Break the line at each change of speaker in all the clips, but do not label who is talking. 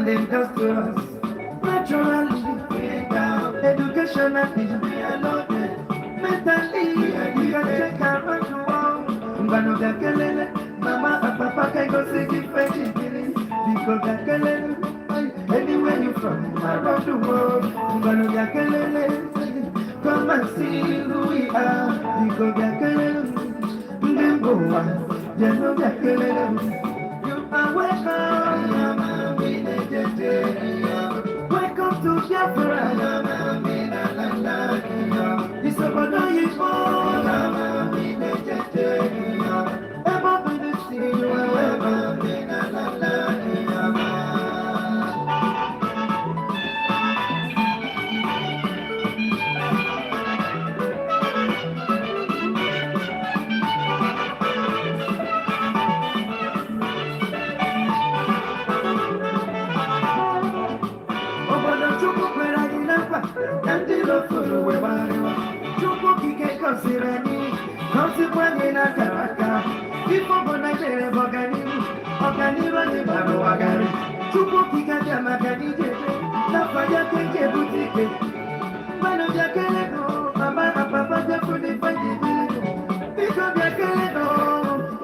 and industrious. Naturally, educationally, mentally, you can check out what you want. Mbano vya kelele, mama papa can go see different things. Because vya kelele, anywhere you from, around the world. Mbano vya kelele, come and see who we are. Because vya kelele, ndemboa, jeno vya kelele. You are welcome, welcome to Biafra. It's about the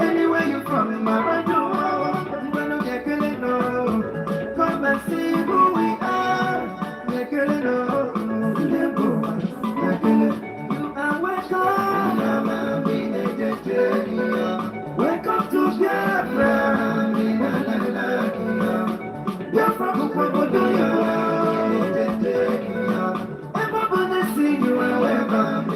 anywhere you from, come and see who we are. You are welcome. Welcome to Biafra. Biafra, everybody see you are welcome.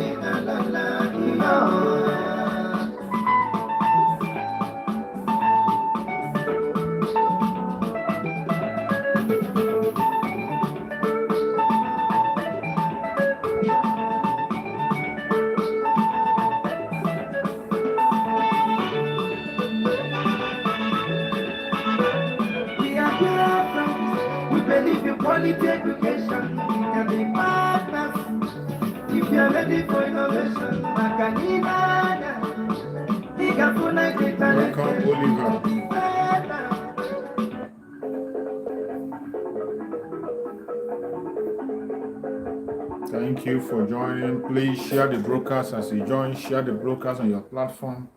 Quality education, you can be partners. If you're ready for innovation, Macanina,
Welcome, Oliver. Thank you for joining. Please share the broadcast as you join. Share the broadcast on your platform.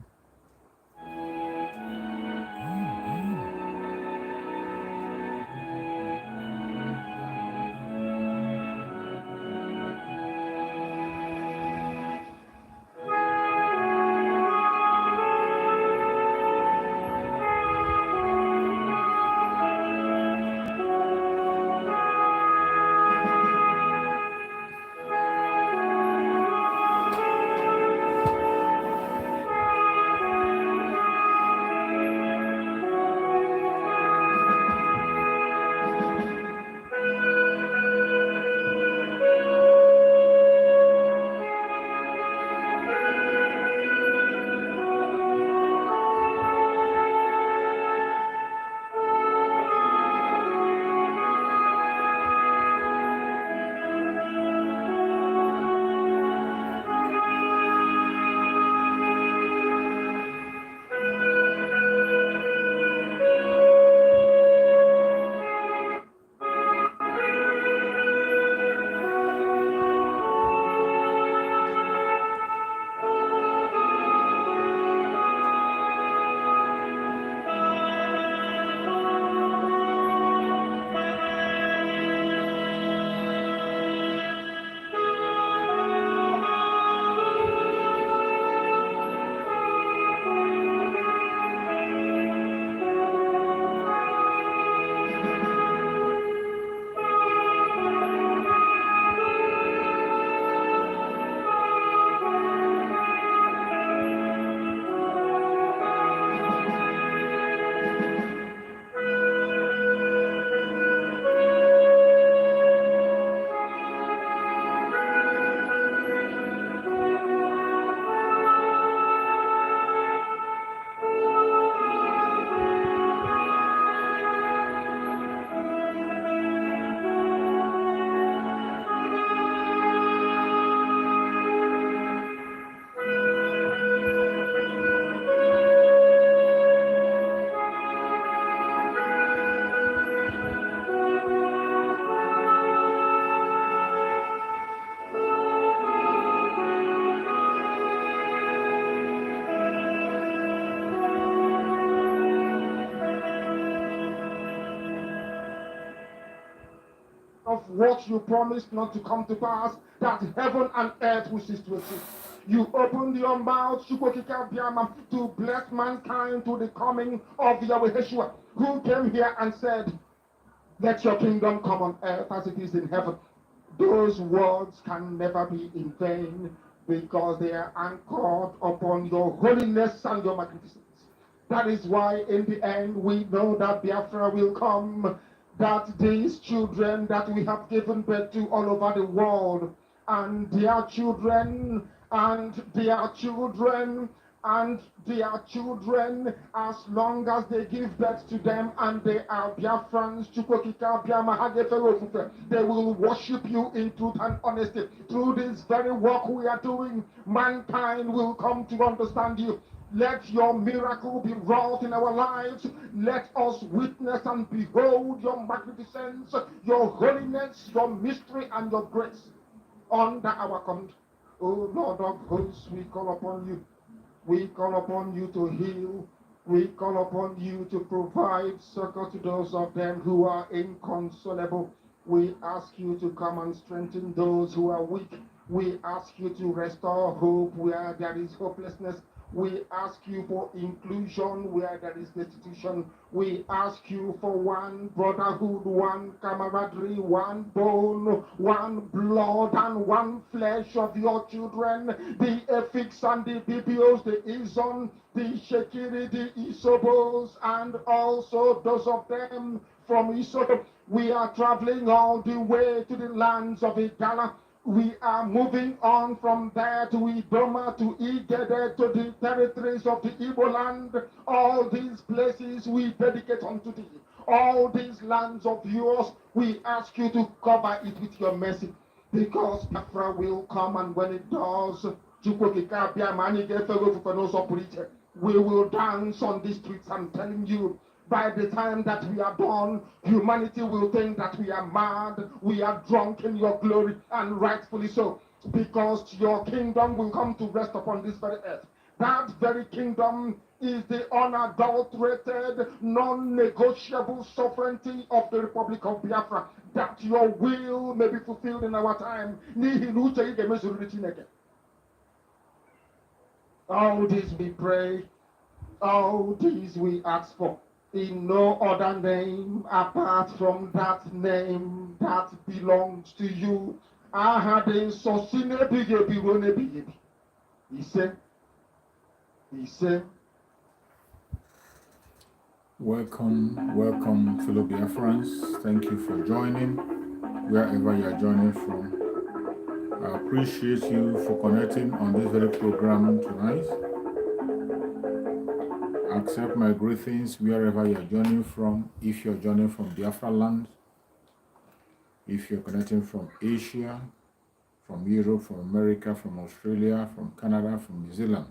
what you promised not to come to pass, that heaven and earth will cease to exist. You opened your mouth to bless mankind to the coming of Yahweh Yeshua, who came here and said, let your kingdom come on earth as it is in heaven. Those words can never be in vain because they are anchored upon your holiness and your magnificence. That is why in the end we know that Biafra will come, that these children that we have given birth to all over the world, and their children, and their children, and their children, as long as they give birth to them and they are Biafrans, they will worship you in truth and honesty. Through this very work we are doing, mankind will come to understand you. Let your miracle be wrought in our lives. Let us witness and behold your magnificence, your holiness, your mystery, and your grace under our command. O Lord of hosts, we call upon you. We call upon you to heal. We call upon you to provide succor to those of them who are inconsolable. We ask you to come and strengthen those who are weak. We ask you to restore hope where there is hopelessness. We ask you for inclusion where there is destitution. We ask you for one brotherhood, one camaraderie, one bone, one blood, and one flesh of your children. The Efiks and the Bibios, the Izon, the Shekiri, the Isobos, and also those of them from Isoto. We are traveling all the way to the lands of Igala. We are moving on from there to Idoma, to Igede, to the territories of the Igbo land. All these places we dedicate unto thee. All these lands of yours, we ask you to cover it with your mercy. Because Biafra will come, and when it does, we will dance on the streets. I'm telling you, by the time that we are done, humanity will think that we are mad, we are drunk in your glory, and rightfully so, because your kingdom will come to rest upon this very earth. That very kingdom is the unadulterated, non-negotiable sovereignty of the Republic of Biafra, that your will may be fulfilled in our time. All this we pray, all these we ask for, in no other name apart from that name that belongs to you. He said,
Welcome, fellow Biafrans. Thank you for joining, wherever you are joining from. I appreciate you for connecting on this very program tonight. Accept my greetings wherever you are joining from. If you're joining from Biafra land, if you're connecting from Asia, from Europe, from America, from Australia, from Canada, from New Zealand,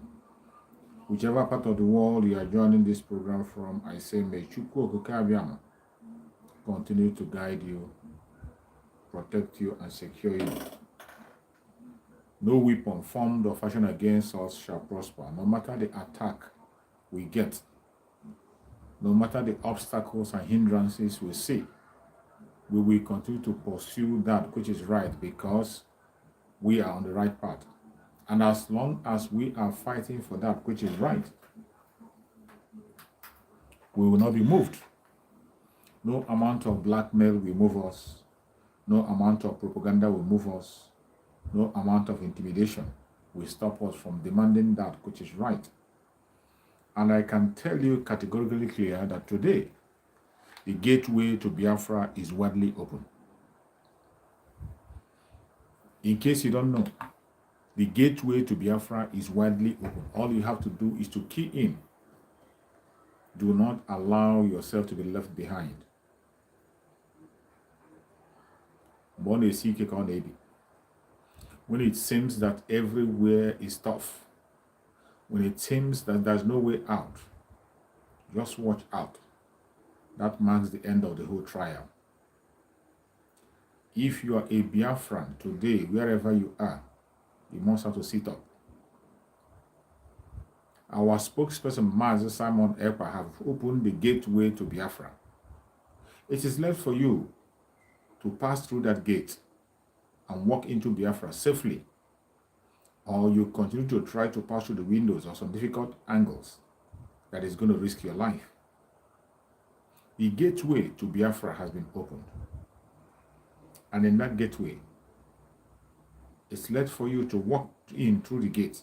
whichever part of the world you are joining this program from, I say, may Chukwu Okike Abiama continue to guide you, protect you, and secure you. No weapon formed or fashioned against us shall prosper, no matter the attack we get, no matter the obstacles and hindrances we see. We will continue to pursue that which is right because we are on the right path. And as long as we are fighting for that which is right, we will not be moved. No amount of blackmail will move us. No amount of propaganda will move us. No amount of intimidation will stop us from demanding that which is right. And I can tell you categorically clear that today, the gateway to Biafra is widely open. In case you don't know, the gateway to Biafra is widely open. All you have to do is to key in. Do not allow yourself to be left behind. When it seems that everywhere is tough, when it seems that there's no way out, just watch out. That marks the end of the whole trial. If you are a Biafran today, wherever you are, you must have to sit up. Our spokesperson, Master Simon Ekpa, have opened the gateway to Biafra. It is left for you to pass through that gate and walk into Biafra safely, or you continue to try to pass through the windows or some difficult angles, that is going to risk your life. The gateway to Biafra has been opened. And in that gateway, it's left for you to walk in through the gate,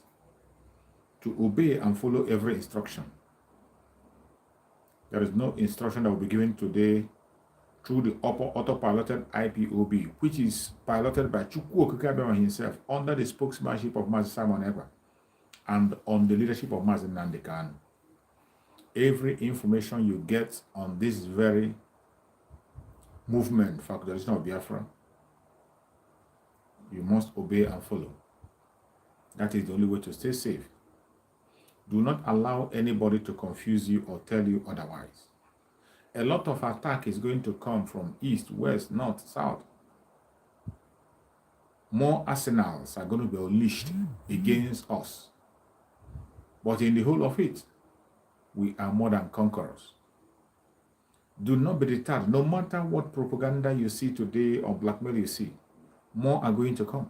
to obey and follow every instruction. There is no instruction that will be given today through the auto-piloted IPOB, which is piloted by Chukwu Okikabema himself under the spokesmanship of Mazi Simon Ekpa and on the leadership of Mazi Nnamdi Kanu. Every information you get on this very movement for acquisition of Biafra, you must obey and follow. That is the only way to stay safe. Do not allow anybody to confuse you or tell you otherwise. A lot of attack is going to come from east, west, north, south. More arsenals are going to be unleashed against us. But in the whole of it, we are more than conquerors. Do not be deterred. No matter what propaganda you see today or blackmail you see, more are going to come.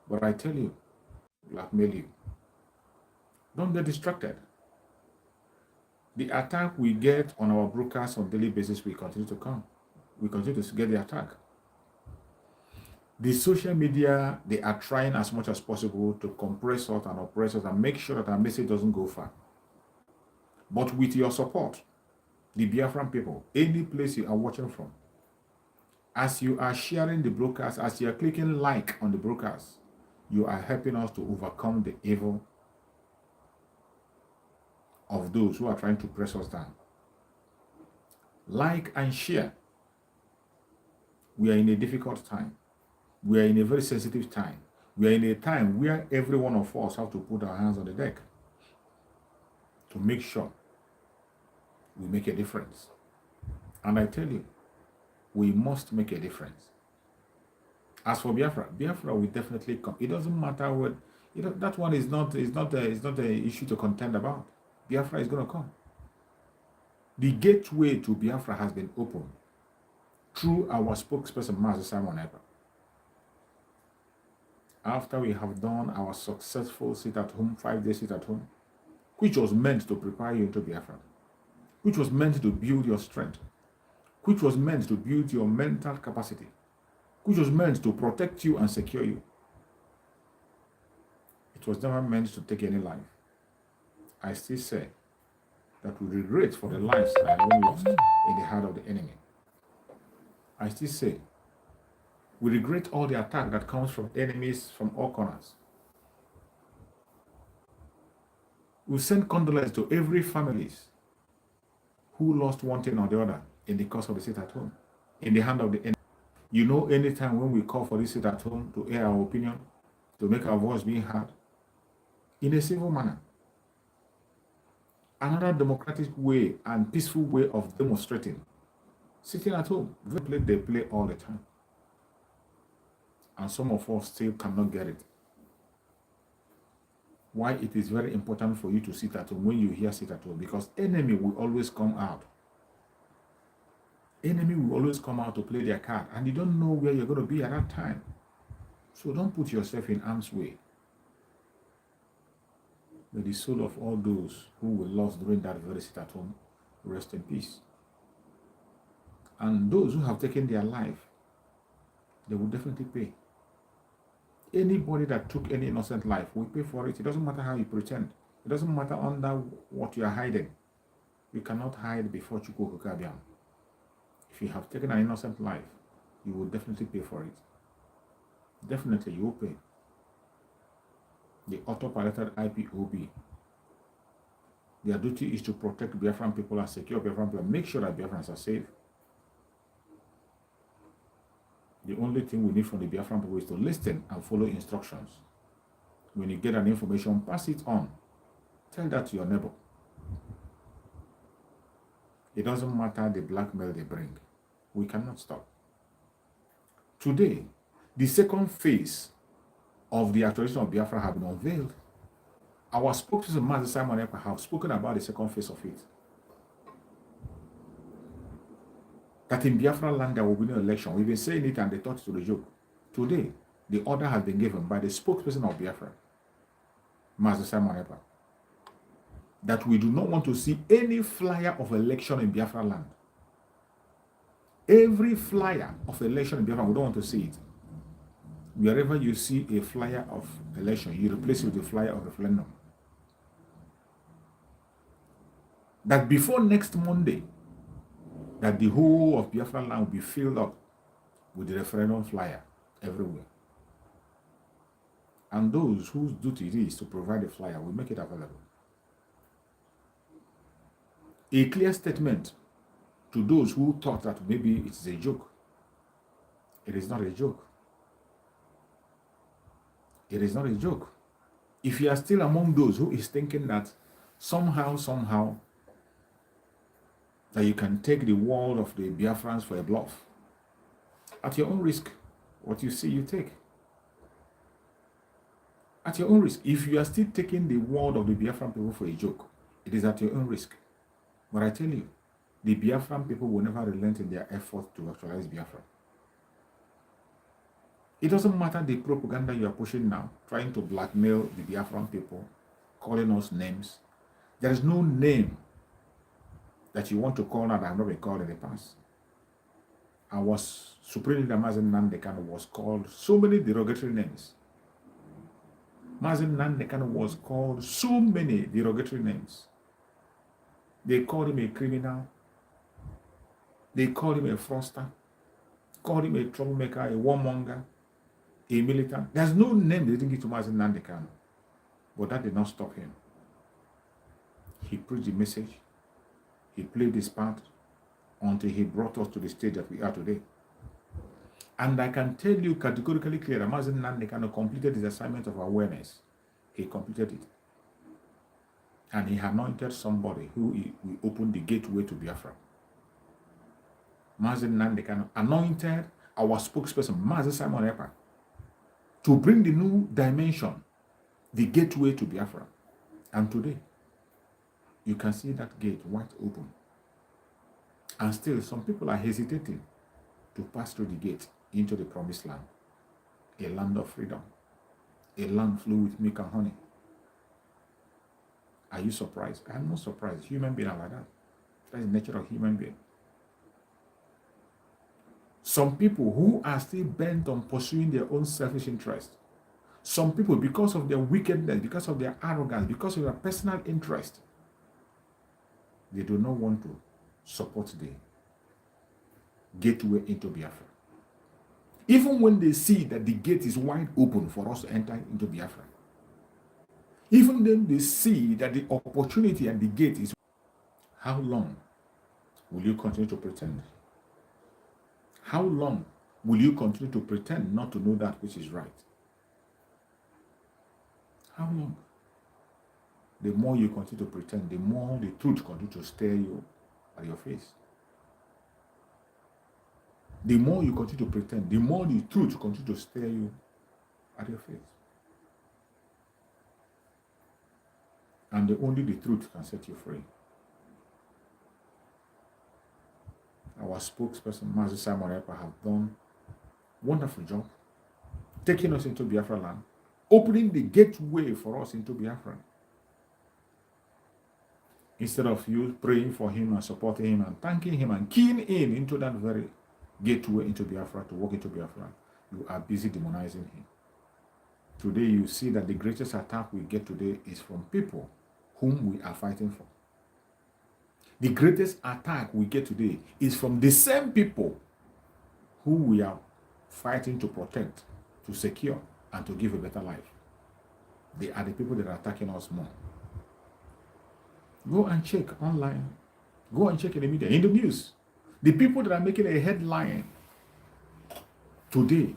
But I tell you, blackmail you. Don't get distracted. The attack we get on our broadcasts on a daily basis will continue to come. We continue to get the attack. The social media, they are trying as much as possible to compress us and oppress us and make sure that our message doesn't go far. But with your support, the Biafran people, any place you are watching from, as you are sharing the broadcast, as you are clicking like on the broadcast, you are helping us to overcome the evil of those who are trying to press us down. Like and share. We are in a difficult time. We are in a very sensitive time. We are in a time where every one of us have to put our hands on the deck to make sure we make a difference. And I tell you, we must make a difference. As for Biafra, Biafra will definitely come. It doesn't matter what, that one is not an issue to contend about. Biafra is going to come. The gateway to Biafra has been opened through our spokesperson, Mazi Simon Ekpa. After we have done our successful sit-at-home, 5-day sit-at-home, which was meant to prepare you into Biafra, which was meant to build your strength, which was meant to build your mental capacity, which was meant to protect you and secure you. It was never meant to take any life. I still say that we regret for the lives that have been lost in the heart of the enemy. I still say we regret all the attack that comes from enemies from all corners. We send condolences to every families who lost one thing or the other in the course of the sit-at-home, in the hand of the enemy. You know, anytime when we call for this sit-at-home to air our opinion, to make our voice being heard, in a civil manner, another democratic way and peaceful way of demonstrating, sitting at home, they play all the time. And some of us still cannot get it. Why it is very important for you to sit at home when you hear sit at home, because enemy will always come out. Enemy will always come out to play their card, and you don't know where you're going to be at that time. So don't put yourself in harm's way. May the soul of all those who were lost during that very sit at home rest in peace. And those who have taken their life, they will definitely pay. Anybody that took any innocent life will pay for it. It doesn't matter how you pretend. It doesn't matter under what you are hiding. You cannot hide before Chukwu Okikabema. If you have taken an innocent life, you will definitely pay for it. Definitely, you will pay. The auto-piloted IPOB, their duty is to protect Biafran people and secure Biafran people, make sure that Biafrans are safe. The only thing we need from the Biafran people is to listen and follow instructions. When you get an information, pass it on. Tell that to your neighbor. It doesn't matter the blackmail they bring. We cannot stop. Today, the second phase of the actualization of Biafra have been unveiled. Our spokesperson, Mazi Simon Ekpa, have spoken about the second phase of it. that in Biafra land there will be no election. We've been saying it and they thought it was a joke. Today, the order has been given by the spokesperson of Biafra, Master Simon Ekpa, that we do not want to see any flyer of election in Biafra land. Every flyer of election in Biafra, we don't want to see it. Wherever you see a flyer of election, you replace it with a flyer of referendum. That before next Monday, that the whole of Biafra land will be filled up with the referendum flyer everywhere. And those whose duty it is to provide the flyer will make it available. A clear statement to those who thought that maybe it's a joke. It is not a joke. It is not a joke. If you are still among those who is thinking that somehow, that you can take the word of the Biafrans for a bluff, at your own risk, what you see, you take. At your own risk. If you are still taking the word of the Biafran people for a joke, it is at your own risk. But I tell you, the Biafran people will never relent in their effort to actualize Biafra. It doesn't matter the propaganda you are pushing now, trying to blackmail the Biafran people, calling us names. There is no name that you want to call now that have not been called in the past. I was Supreme Leader Mazen Nandekano was called so many derogatory names. Mazen Nandekano was called so many derogatory names. They called him a criminal. They called him a fraudster. Called him a troublemaker, a warmonger, a militant. There's no name they didn't give to Mazen Nandekano. But that did not stop him. He preached the message. He played his part until he brought us to the stage that we are today. And I can tell you categorically clear that Mazen Nandekano completed his assignment of awareness. He completed it. And he anointed somebody who will open the gateway to Biafra. Mazen Nandekano anointed our spokesperson, Mazen Simon Ekpa, to bring the new dimension, the gateway to Biafra. And today, you can see that gate wide open. And still, some people are hesitating to pass through the gate into the promised land, a land of freedom, a land filled with milk and honey. Are you surprised? I am not surprised. Human beings are like that. That is the nature of human being. Some people who are still bent on pursuing their own selfish interest. Some people, because of their wickedness, because of their arrogance, because of their personal interest, they do not want to support the gateway into Biafra. Even when they see that the gate is wide open for us to enter into Biafra. Even then they see that the opportunity and the gate is. How long will you continue to pretend? How long will you continue to pretend not to know that which is right? How long? The more you continue to pretend, the more the truth continues to stare you at your face. The more you continue to pretend, the more the truth continues to stare you at your face. And only the truth can set you free. Our spokesperson, Master Simon Ekpa, have done a wonderful job taking us into Biafra land, opening the gateway for us into Biafra. Instead of you praying for him and supporting him and thanking him and keying in into that very gateway into Biafra, to walk into Biafra, you are busy demonizing him. Today you see that the greatest attack we get today is from people whom we are fighting for. The greatest attack we get today is from the same people who we are fighting to protect, to secure, and to give a better life. They are the people that are attacking us more. Go and check online. Go and check in the media, in the news. The people that are making a headline today,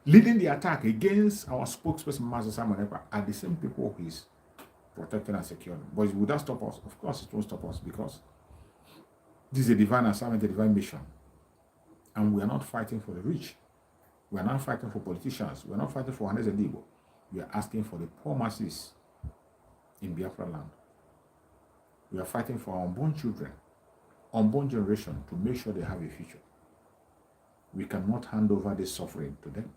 leading the attack against our spokesperson, Master Simon Ekpa, are the same people who is protecting and securing. But would that stop us? Of course it won't stop us, because this is a divine assignment, a divine mission. And we are not fighting for the rich. We are not fighting for politicians. We are not fighting for Hannes and Igbo. We are asking for the poor masses in Biafra land. We are fighting for our unborn children. unborn generation to make sure they have a future. We cannot hand over this suffering to them.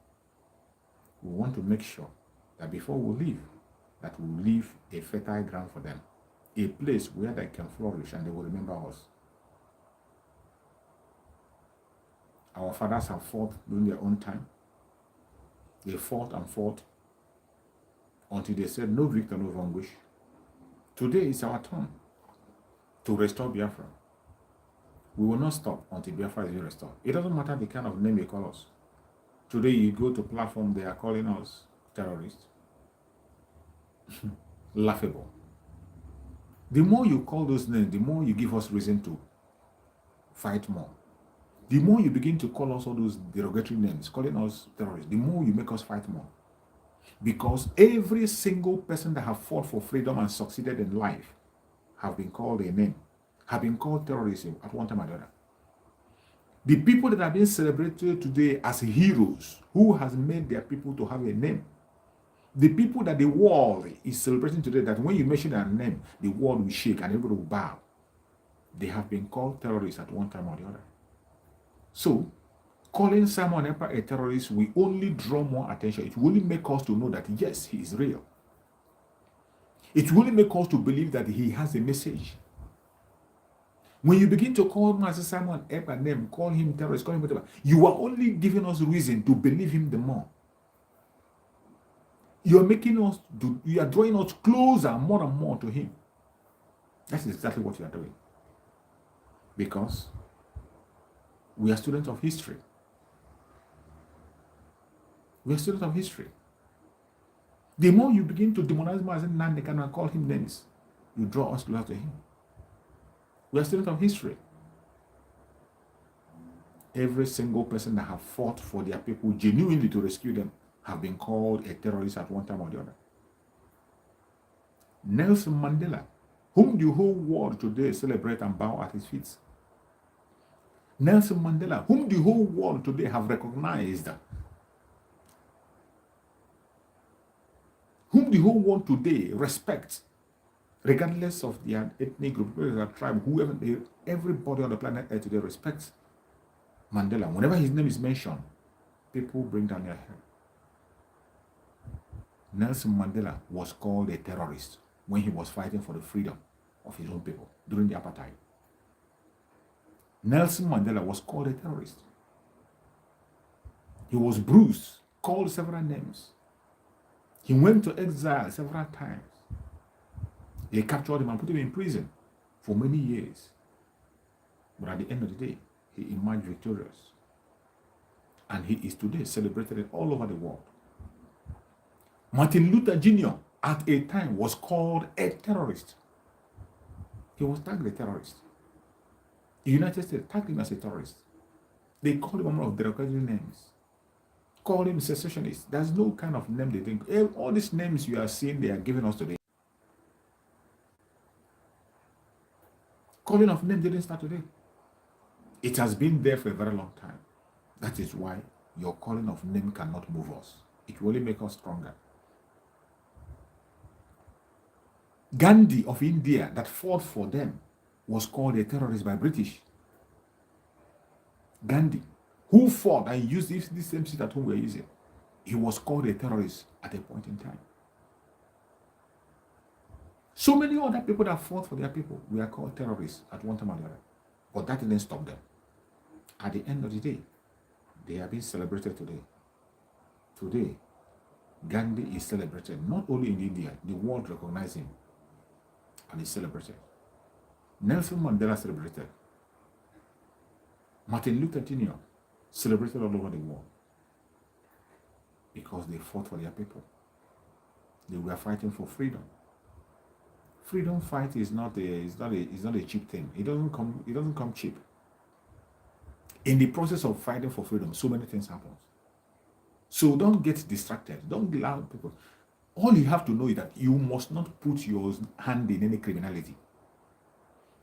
We want to make sure that before we leave, that we leave a fertile ground for them, a place where they can flourish and they will remember us. Our fathers have fought during their own time. They fought and fought until they said, no victor, no vanquish. Today is our turn to restore Biafra. We will not stop until Biafra is restored. It doesn't matter the kind of name you call us. Today you go to platform, they are calling us terrorists. Laughable. The more you call those names, the more you give us reason to fight more. The more you begin to call us all those derogatory names, calling us terrorists, the more you make us fight more. Because every single person that have fought for freedom and succeeded in life have been called a name, have been called terrorism at one time or another. The people that are being celebrated today as heroes, who has made their people to have a name. The people that the world is celebrating today, that when you mention their name, the world will shake and everybody will bow. They have been called terrorists at one time or the other. So, calling Simon Ekpa a terrorist will only draw more attention. It will only make us to know that yes, he is real. It will only make us to believe that he has a message. When you begin to call Master Simon Ekpa name, call him terrorist, call him whatever, you are only giving us reason to believe him the more. You are making us do, you are drawing us closer more and more to him. That's exactly what you are doing. Because we are students of history. We are students of history. The more you begin to demonize Mazen Nandekan and call him names, you draw us closer to him. We are students of history. Every single person that have fought for their people genuinely to rescue them have been called a terrorist at one time or the other. Nelson Mandela, whom the whole world today celebrate and bow at his feet. Nelson Mandela, whom the whole world today have recognized, whom the whole world today respects, regardless of their ethnic group, their tribe, whoever, everybody on the planet Earth today respects Mandela. Whenever his name is mentioned, people bring down their head. Nelson Mandela was called a terrorist when he was fighting for the freedom of his own people during the apartheid. Nelson Mandela was called a terrorist. He was bruised, called several names. He went to exile several times. They captured him and put him in prison for many years. But at the end of the day, he emerged victorious. And he is today celebrated all over the world. Martin Luther Jr. at a time was called a terrorist. He was tagged a terrorist. The United States tagged him as a terrorist. They called him a number of derogatory names. Called him secessionist. There's no kind of name they think. All these names you are seeing they are giving us today. Calling of name didn't start today. It has been there for a very long time. That is why your calling of name cannot move us. It will only make us stronger. Gandhi of India that fought for them was called a terrorist by British. Gandhi, who fought and used this same seat at home we're using, he was called a terrorist at a point in time. So many other people that fought for their people were called terrorists at one time or the other. But that didn't stop them. At the end of the day, they are being celebrated today. Today, Gandhi is celebrated not only in India, the world recognizes him and is celebrated. Nelson Mandela celebrated. Martin Luther Jr. celebrated all over the world because they fought for their people. They were fighting for freedom. Freedom fight is not a cheap thing. It doesn't come cheap. In the process of fighting for freedom, so many things happen. So don't get distracted. Don't allow people. All you have to know is that you must not put your hand in any criminality.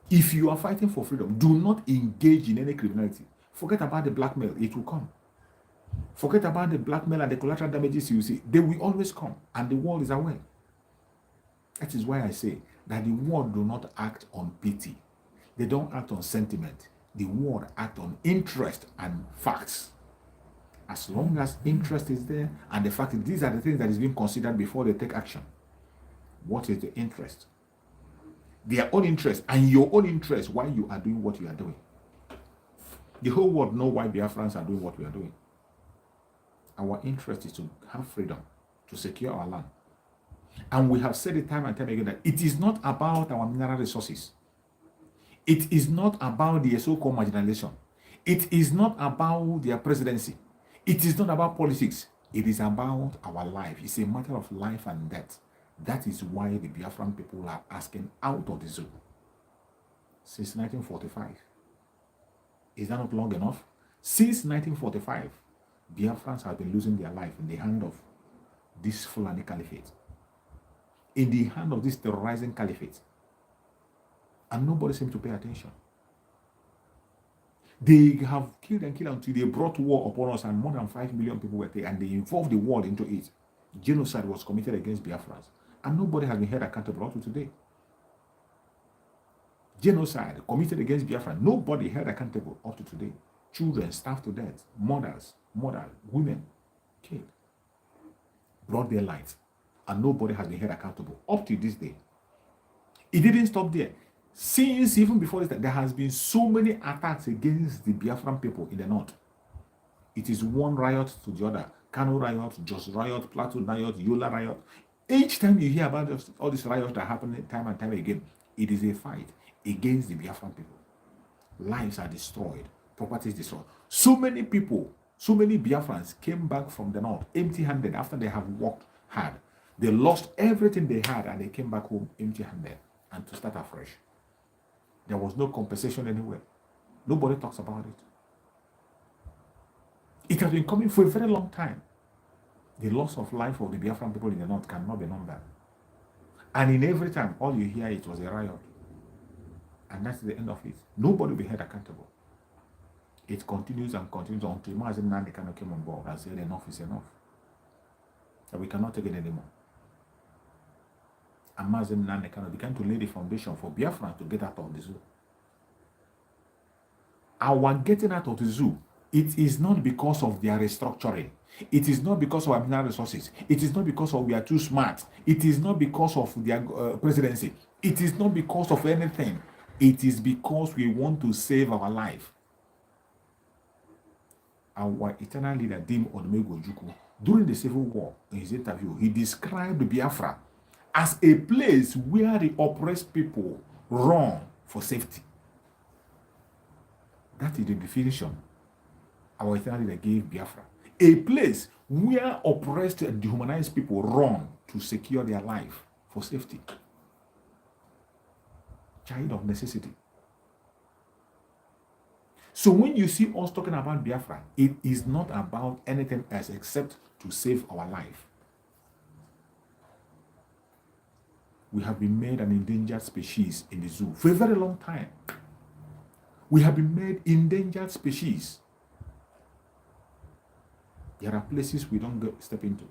If you are fighting for freedom, do not engage in any criminality. Forget about the blackmail, it will come. Forget about the blackmail and the collateral damages you see. They will always come, and the world is aware. That is why I say that the world do not act on pity. They don't act on sentiment. The world act on interest and facts. As long as interest is there, and the fact that these are the things that is being considered before they take action. What is the interest? Their own interest and your own interest why you are doing what you are doing. The whole world know why Biafrans are doing what we are doing. Our interest is to have freedom, to secure our land. And we have said it time and time again that it is not about our mineral resources. It is not about the so-called marginalization. It is not about their presidency. It is not about politics. It is about our life. It's a matter of life and death. That is why the Biafran people are asking out of the zoo. Since 1945. Is that not long enough? Since 1945, Biafrans have been losing their life in the hand of this Fulani Caliphate. In the hand of this terrorizing caliphate. And nobody seems to pay attention. They have killed and killed until they brought war upon us, and more than 5 million people were taken, and they involved the world into it. Genocide was committed against Biafrans, and nobody has been held accountable up to today. Genocide committed against Biafra, nobody held accountable up to today. Children starved to death, mothers, women killed, brought their lives, and nobody has been held accountable up to this day. It didn't stop there. Since even before this, there has been so many attacks against the Biafran people in the north. It is one riot to the other. Kano riot, Jos riot, Plateau riot, Yola riot. Each time you hear about all these riots that happen time and time again, it is a fight against the Biafran people. Lives are destroyed, properties destroyed. So many people, so many Biafrans came back from the north empty-handed after they have worked hard. They lost everything they had and they came back home empty-handed and to start afresh. There was no compensation anywhere. Nobody talks about it. It has been coming for a very long time. The loss of life of the Biafran people in the north cannot be numbered. And in every time, all you hear, it was a riot. And that's the end of it. Nobody will be held accountable. It continues and continues until Mazen Nandekano came on board and said enough is enough. That we cannot take it anymore. And Mazen Nandekano began to lay the foundation for Biafra to get out of the zoo. Our getting out of the zoo, it is not because of their restructuring. It is not because of our mineral resources. It is not because of we are too smart. It is not because of their presidency. It is not because of anything. It is because we want to save our life. Our eternal leader, Dim Odumegwu Ojukwu, during the Civil War, in his interview, he described Biafra as a place where the oppressed people run for safety. That is the definition our eternal leader gave Biafra. A place where oppressed and dehumanized people run to secure their life for safety. Child of necessity. So when you see us talking about Biafra, it is not about anything else except to save our life. We have been made an endangered species in the zoo for a very long time. We have been made endangered species. There are places we don't step into.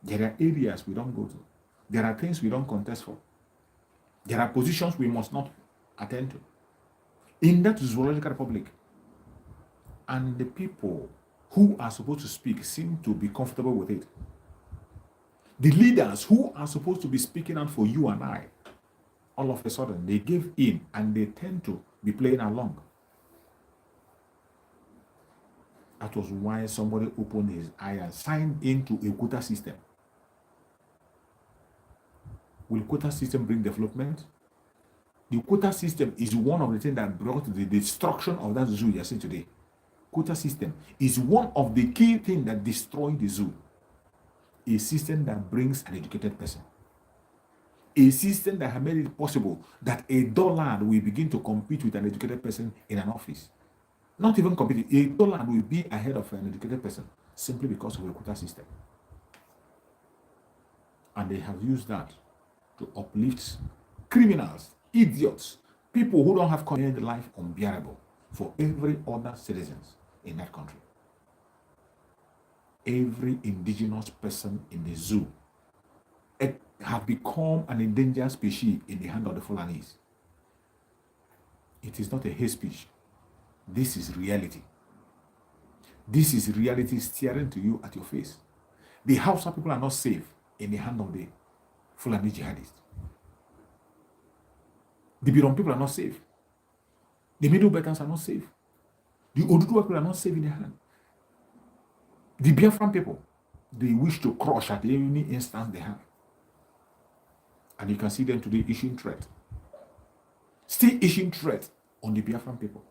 There are areas we don't go to. There are things we don't contest for. There are positions we must not attend to. In that zoological republic. And the people who are supposed to speak seem to be comfortable with it. The leaders who are supposed to be speaking out for you and I, all of a sudden they give in and they tend to be playing along. That was why somebody opened his eye and signed into a quota system. Will quota system bring development? The quota system is one of the things that brought the destruction of that zoo you see today. Quota system is one of the key things that destroyed the zoo. A system that brings an educated person. A system that has made it possible that a dollar will begin to compete with an educated person in an office. Not even compete. A dollar will be ahead of an educated person simply because of a quota system. And they have used that to uplift criminals, idiots, people who don't have made life unbearable for every other citizens in that country. Every indigenous person in the zoo have become an endangered species in the hand of the Fulanis. It is not a hate speech. This is reality. This is reality staring to you at your face. The Hausa people are not safe in the hand of the Fulani jihadists. The Biron people are not safe. The Middle Belters are not safe. The Oduduwa people are not safe in their hand. The Biafran people, they wish to crush at any instance they have. And you can see them today issuing threat. Still issuing threat on the Biafran people.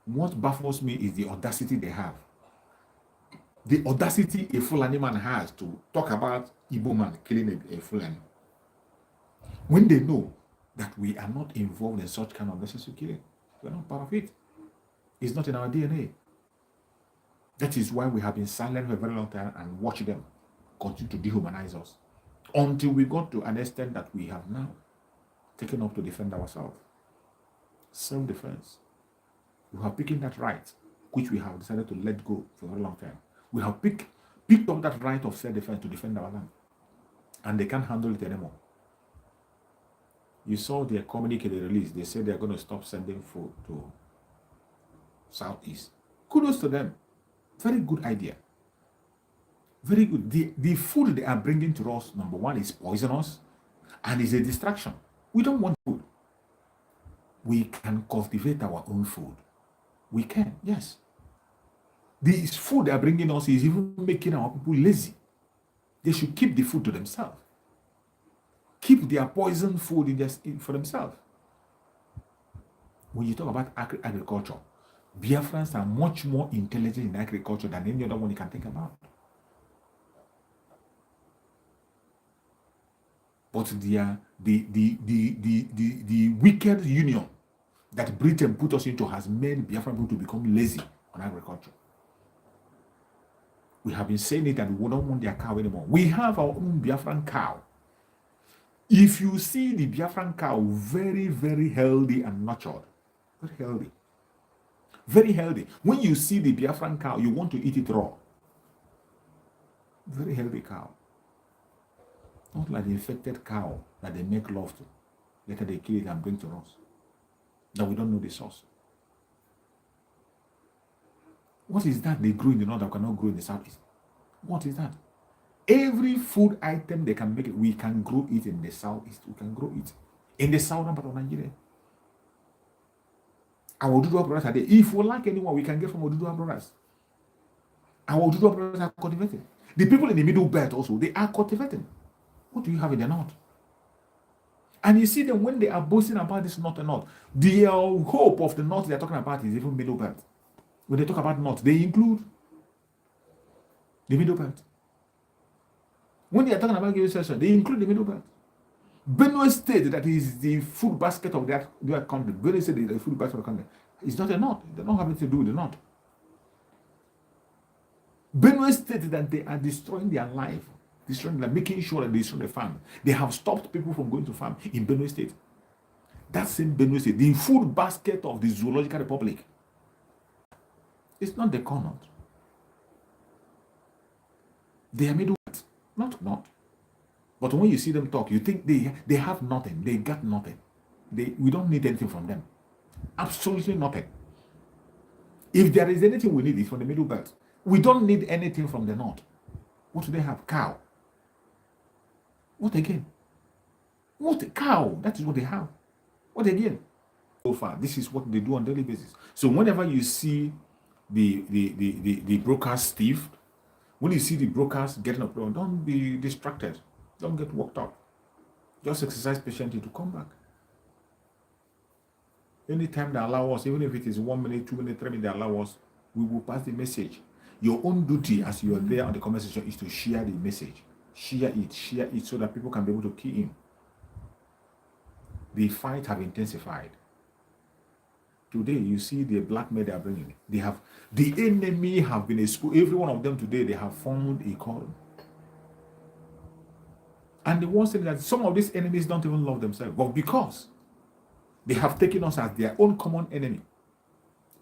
What baffles me is the audacity they have. The audacity a Fulani man has to talk about Igbo man killing a Fulani. When they know that we are not involved in such kind of necessary killing. We are not part of it. It's not in our DNA. That is why we have been silent for a very long time and watched them continue to dehumanize us. Until we got to an extent that we have now taken up to defend ourselves. Self-defense. We have picked that right, which we have decided to let go for a very long time. We have picked up that right of self-defense to defend our land. And they can't handle it anymore. You saw their communique they released. They said they're going to stop sending food to Southeast. Kudos to them. Very good idea. Very good. The food they are bringing to us, number one, is poisonous and is a distraction. We don't want food. We can cultivate our own food. We can, yes. This food they are bringing us is even making our people lazy. They should keep the food to themselves. Keep their poison food for themselves. When you talk about agriculture, Biafrans are much more intelligent in agriculture than any other one you can think about. But the wicked union that Britain put us into has made Biafran people to become lazy on agriculture. We have been saying it and we don't want their cow anymore. We have our own Biafran cow. If you see the Biafran cow, very, very healthy and nurtured. Very healthy. Very healthy. When you see the Biafran cow, you want to eat it raw. Very healthy cow. Not like the infected cow that they make love to. Later they kill it and bring to us. That we don't know the source. What is that they grow in the north that cannot grow in the southeast? What is that? Every food item they can make it, we can grow it in the southeast. We can grow it in the southern part of Nigeria. Our Oduduwa brothers are there. If we like anyone, we can get from Oduduwa brothers. Our Oduduwa brothers are cultivated. The people in the middle belt also, they are cultivating. What do you have in the north? And you see them when they are boasting about this north and north. The hope of the north they are talking about is even middle belt. When they talk about north, they include the middle belt. When they are talking about session, they include the middle belt. Benue State, that is the food basket of that country. Benue State is the food basket of the country. It's not a north. They don't have anything to do with the north. Benue State, that they are destroying their life. Making sure that they destroy the farm. They have stopped people from going to farm in Benue State. That same Benue State, the food basket of the Zoological Republic. It's not the corner. They are middle, not. But when you see them talk, you think they have nothing. They got nothing. We don't need anything from them. Absolutely nothing. If there is anything we need, it's from the middle belt. We don't need anything from the north. What do they have? Cow. What again? What? Cow. That is what they have. What again? So far, this is what they do on a daily basis. So whenever you see the brokers thief, when you see the brokers getting up, don't be distracted. Don't get worked up. Just exercise patiently to come back. Anytime they allow us, even if it is 1 minute, 2 minutes, 3 minutes, they allow us, we will pass the message. Your own duty as you are there on the comment section is to share the message. Share it so that people can be able to key in. The fight have intensified. Today, you see the blackmail they are bringing. The enemy have been exposed. Every one of them today, they have formed a call. And the worst thing is that some of these enemies don't even love themselves. But because they have taken us as their own common enemy,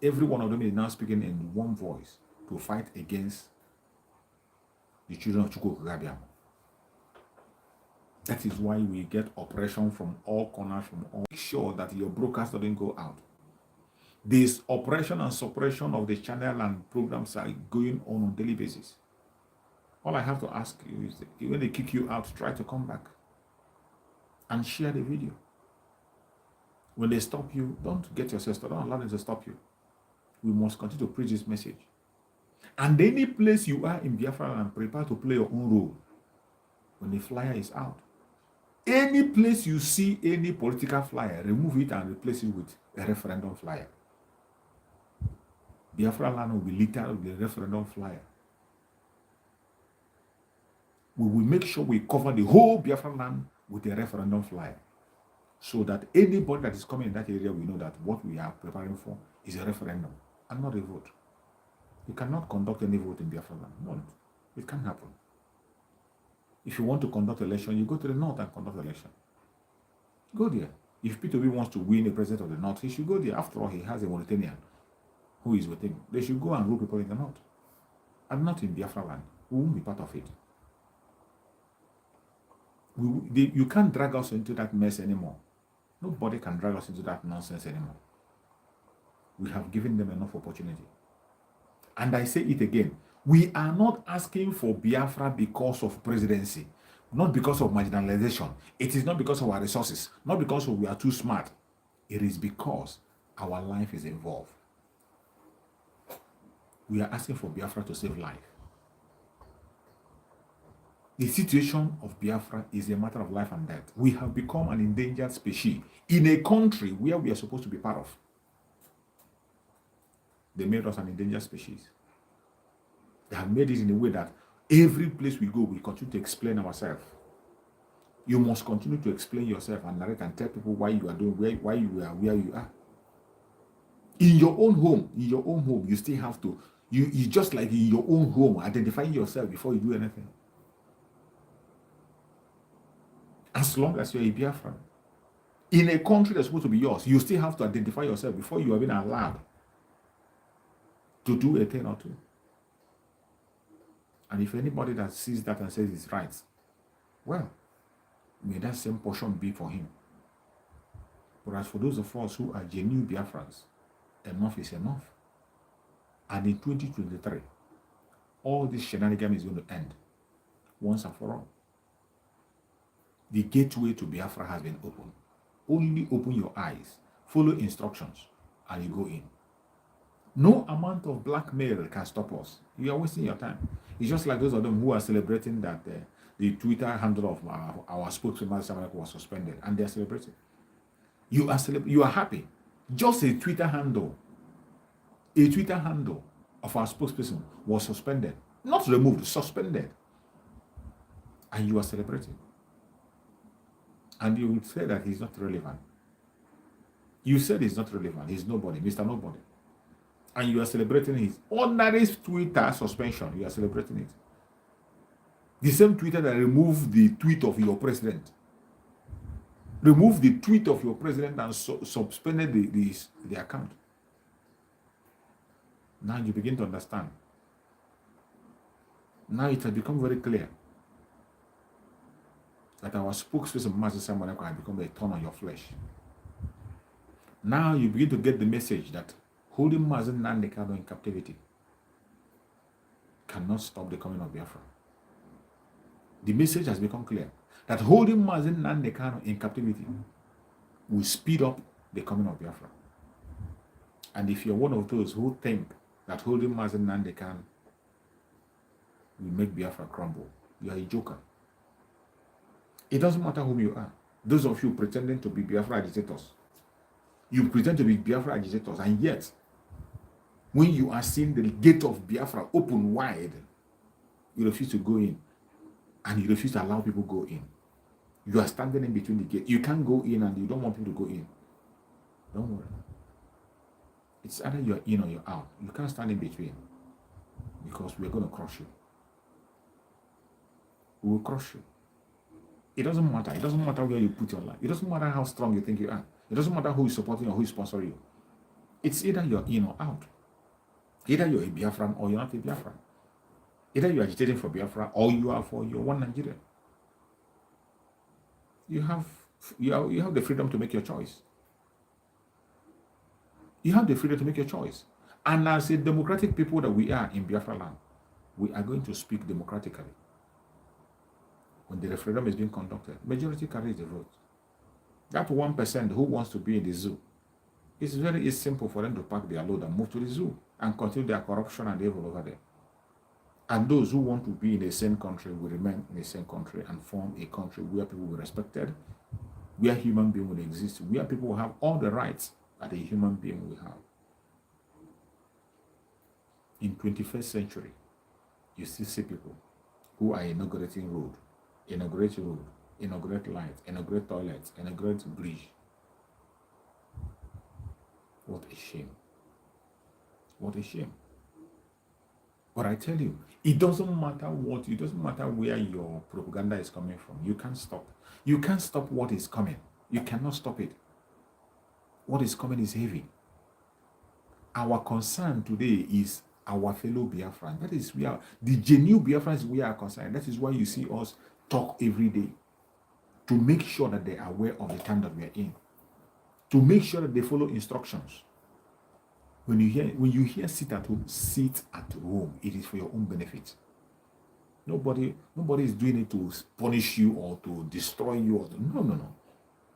every one of them is now speaking in one voice to fight against the children of Chukwu Gabiam. That is why we get oppression from all corners, from all. Make sure that your broadcast doesn't go out. This oppression and suppression of the channel and programs are going on a daily basis. All I have to ask you is, when they kick you out, try to come back and share the video. When they stop you, don't get yourself started. Don't allow them to stop you. We must continue to preach this message. And any place you are in Biafra and prepare to play your own role when the flyer is out. Any place you see any political flyer, remove it and replace it with a referendum flyer. Biafra land will be littered with the referendum flyer. We will make sure we cover the whole Biafra land with a referendum flyer, so that anybody that is coming in that area will know that what we are preparing for is a referendum and not a vote. You cannot conduct any vote in Biafra land. No, it can't happen. If you want to conduct election, you go to the north and conduct election. Go there. If P2B wants to win the president of the north, he should go there. After all, he has a Mauritanian who is with him. They should go and rule people in the north. And not in Biafra land. We won't be part of it. You can't drag us into that mess anymore. Nobody can drag us into that nonsense anymore. We have given them enough opportunity. And I say it again. We are not asking for Biafra because of presidency, not because of marginalization. It is not because of our resources, not because we are too smart. It is because our life is involved. We are asking for Biafra to save life. The situation of Biafra is a matter of life and death. We have become an endangered species in a country where we are supposed to be part of. They made us an endangered species. They have made it in a way that every place we go, we continue to explain ourselves. You must continue to explain yourself and narrate and tell people why you are doing, why you are where you are. In your own home, you still have to, you just like in your own home, identifying yourself before you do anything. As long as you're a Biafran, in a country that's supposed to be yours, you still have to identify yourself before you are even allowed to do a thing or two. And if anybody that sees that and says it's right, well, may that same portion be for him. But as for those of us who are genuine Biafrans, enough is enough. And in 2023, all this shenanigans is going to end once and for all. The gateway to Biafra has been opened. Only open your eyes, follow instructions, and you go in. No amount of blackmail can stop us. You are wasting your time. It's just like those of them who are celebrating that the Twitter handle of our spokesman was suspended, and they are celebrating. You are happy. Just a Twitter handle of our spokesperson was suspended, not removed, suspended, and you are celebrating. And you would say that he's not relevant. You said he's not relevant. He's nobody, Mr. Nobody. And you are celebrating his ordinary Twitter suspension. You are celebrating it. The same Twitter that removed the tweet of your president. Removed the tweet of your president and suspended the account. Now you begin to understand. Now it has become very clear that our spokesperson, Master Simon, has become a thorn on your flesh. Now you begin to get the message that holding Mazen Nandekano in captivity cannot stop the coming of Biafra. The message has become clear that holding Mazen Nandekano in captivity will speed up the coming of Biafra. And if you're one of those who think that holding Mazen Nandekano will make Biafra crumble, you are a joker. It doesn't matter whom you are. Those of you pretending to be Biafra agitators, you pretend to be Biafra agitators, and yet, when you are seeing the gate of Biafra open wide, you refuse to go in, and you refuse to allow people go in. You are standing in between the gate. You can't go in, and you don't want people to go in. Don't worry. It's either you're in or you're out. You can't stand in between, because we're going to crush you. We will crush you. It doesn't matter. It doesn't matter where you put your life. It doesn't matter how strong you think you are. It doesn't matter who is supporting or who is sponsoring you. It's either you're in or out. Either you're a Biafran or you're not a Biafran. Either you're agitating for Biafra or you are for your one Nigeria. You have the freedom to make your choice. You have the freedom to make your choice. And as a democratic people that we are in Biafra land, we are going to speak democratically. When the referendum is being conducted, majority carries the vote. That 1% who wants to be in the zoo, it's simple for them to pack their load and move to the zoo and continue their corruption and evil over there. And those who want to be in the same country will remain in the same country and form a country where people will be respected, where human beings will exist, where people will have all the rights that a human being will have. In 21st century, you still see people who are inaugurating road, inaugurate light, inaugurate toilets, inaugurate bridge. What a shame. What a shame. But I tell you, it doesn't matter where your propaganda is coming from. You can't stop. You can't stop what is coming. You cannot stop it. What is coming is heavy. Our concern today is our fellow Biafran. That is the genuine Biafrans we are concerned. That is why you see us talk every day to make sure that they are aware of the time that we are in, to make sure that they follow instructions. When you hear sit at home, it is for your own benefit. Nobody is doing it to punish you or to destroy you.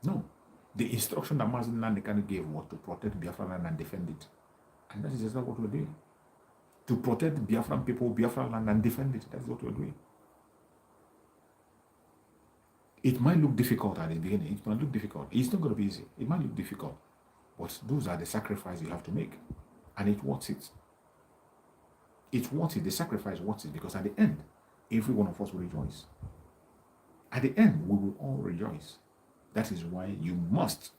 No. The instruction that Mazen Nandekane gave was to protect Biafra land and defend it. And that is exactly what we're doing. To protect Biafran people, Biafra land and defend it. That's what we're doing. It might look difficult at the beginning. It might look difficult. It's not going to be easy. It might look difficult. But those are the sacrifices you have to make. And it's worth it. It's worth it. The sacrifice is worth it, because at the end, every one of us will rejoice. At the end, we will all rejoice. That is why you must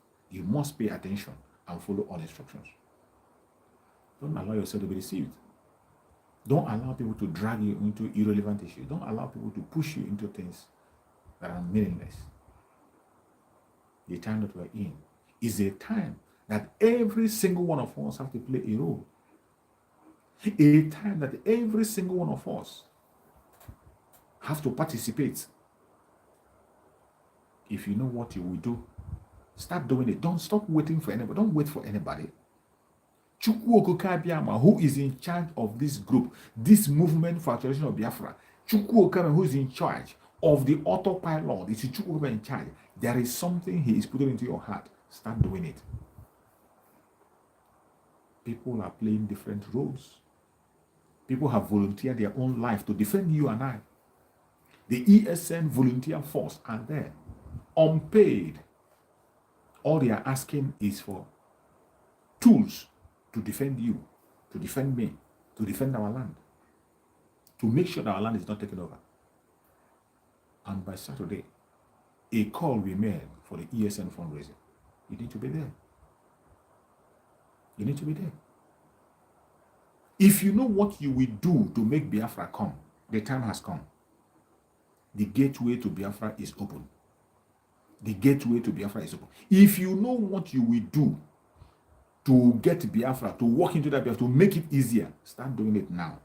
pay attention and follow all instructions. Don't allow yourself to be deceived. Don't allow people to drag you into irrelevant issues. Don't allow people to push you into things that are meaningless. The time that we're in is a time that every single one of us have to play a role. A time that every single one of us have to participate. If you know what you will do, start doing it. Don't stop waiting for anybody. Don't wait for anybody. Chukwu Okike Abiyama, who is in charge of this group, this movement for actualization of Biafra, Chukwu Okike, who is in charge of the autopilot, it's Chukwu Okike in charge. There is something he is putting into your heart. Start doing it. People are playing different roles. People have volunteered their own life to defend you and I. The ESN volunteer force are there, unpaid. All they are asking is for tools to defend you, to defend me, to defend our land, to make sure that our land is not taken over. And by Saturday, a call will be made for the ESN fundraising. You need to be there. You need to be there. If you know what you will do to make Biafra come, the time has come. The gateway to Biafra is open. The gateway to Biafra is open. If you know what you will do to get Biafra, to walk into that Biafra, to make it easier, start doing it now.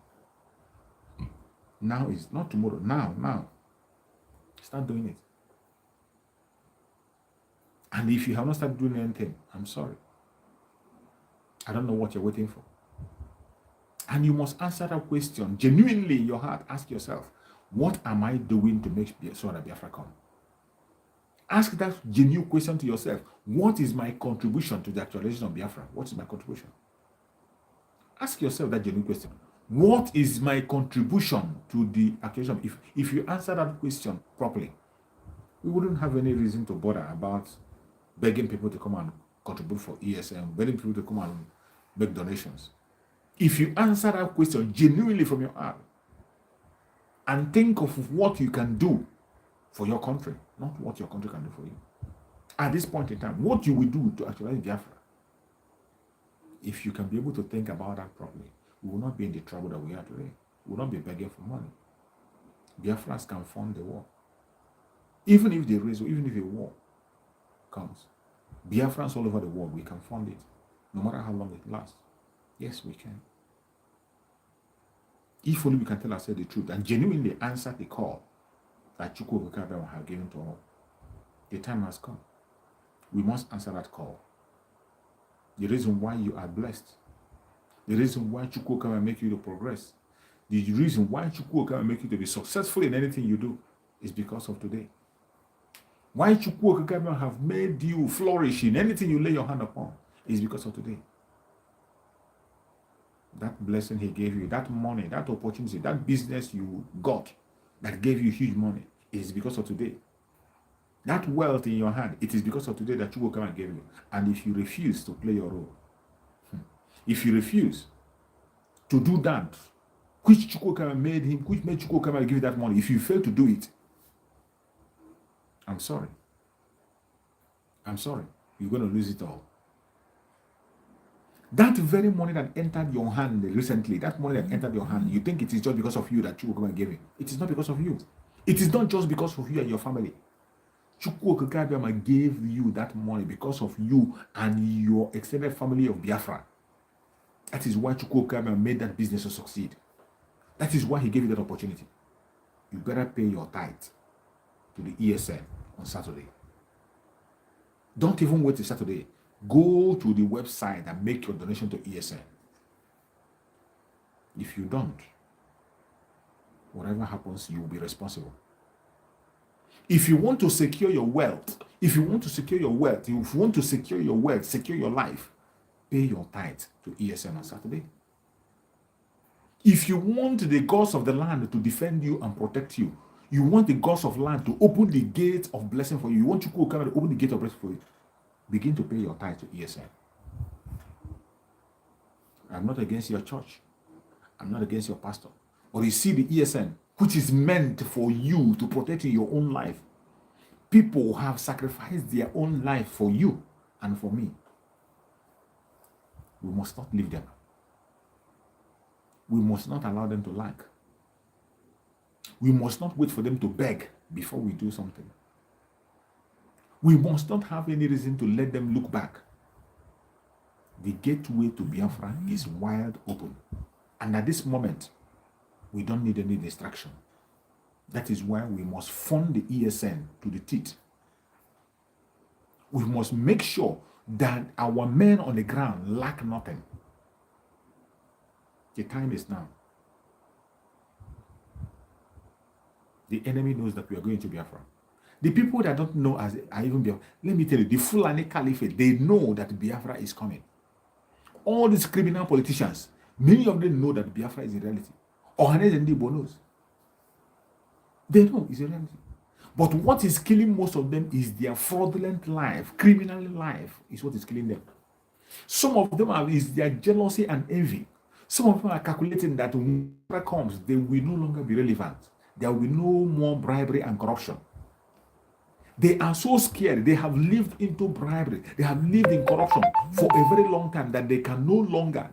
Now is not tomorrow. Now. Start doing it. And if you have not started doing anything, I'm sorry. I don't know what you're waiting for. And you must answer that question genuinely in your heart. Ask yourself, what am I doing to make sure that Biafra come? Ask that genuine question to yourself. What is my contribution to the actualization of Biafra? What is my contribution? Ask yourself that genuine question. What is my contribution to the actualization? If you answer that question properly, we wouldn't have any reason to bother about begging people to come and contribute for ESM, begging people to come and make donations. If you answer that question genuinely from your heart and think of what you can do for your country, not what your country can do for you. At this point in time, what you will do to actualize Biafra, if you can be able to think about that properly, we will not be in the trouble that we are today. We will not be begging for money. Biafrans can fund the war. Even if a war comes, Biafrans all over the world, we can fund it, no matter how long it lasts. Yes, we can. If only we can tell ourselves the truth and genuinely answer the call that Chukwu Okike have given to all. The time has come. We must answer that call. The reason why you are blessed, the reason why Chukwu come and make you to progress, the reason why Chukwu come and make you to be successful in anything you do is because of today. Why Chukwu come have made you flourish in anything you lay your hand upon is because of today. That blessing he gave you, that money, that opportunity, that business you got that gave you huge money is because of today. That wealth in your hand, it is because of today that Chukwu come and gave you. And if you refuse to play your role, if you refuse to do that, which Chukwu come made him, which made Chukwu come and give you that money, if you fail to do it, I'm sorry. I'm sorry. You're going to lose it all. That very money that entered your hand recently, that money that entered your hand, you think it is just because of you that Chukwu come and gave it. It is not because of you. It is not just because of you and your family. Chukwu Okekabiyama gave you that money because of you and your extended family of Biafra. That is why Chukwu Okekabiyama made that business to succeed. That is why he gave you that opportunity. You better pay your tithe to the ESN on Saturday. Don't even wait till Saturday. Go to the website and make your donation to ESN. If you don't, whatever happens, you will be responsible. If you want to secure your wealth, if you want to secure your wealth, secure your life, pay your tithe to ESN on Saturday. If you want the gods of the land to defend you and protect you, you want the gods of land to open the gate of blessing for you, you want Chukwu to open the gate of blessing for you, begin to pay your tithe to ESN. I'm not against your church. I'm not against your pastor. But you see the ESN, which is meant for you to protect your own life. People have sacrificed their own life for you and for me. We must not leave them. We must not allow them to lack. We must not wait for them to beg before we do something. We must not have any reason to let them look back. The gateway to Biafra is wide open. And at this moment, we don't need any distraction. That is why we must fund the ESN to the teeth. We must make sure that our men on the ground lack nothing. The time is now. The enemy knows that we are going to Biafra. The people that don't know are even Biafra. Let me tell you, the Fulani Caliphate, they know that Biafra is coming. All these criminal politicians, many of them know that Biafra is a reality. Ohanes and Igbo knows. They know it's a reality. But what is killing most of them is their fraudulent life, criminal life is what is killing them. Some of them is their jealousy and envy. Some of them are calculating that when Biafra comes, they will no longer be relevant. There will be no more bribery and corruption. They are so scared. They have lived into bribery. They have lived in corruption for a very long time that they can no longer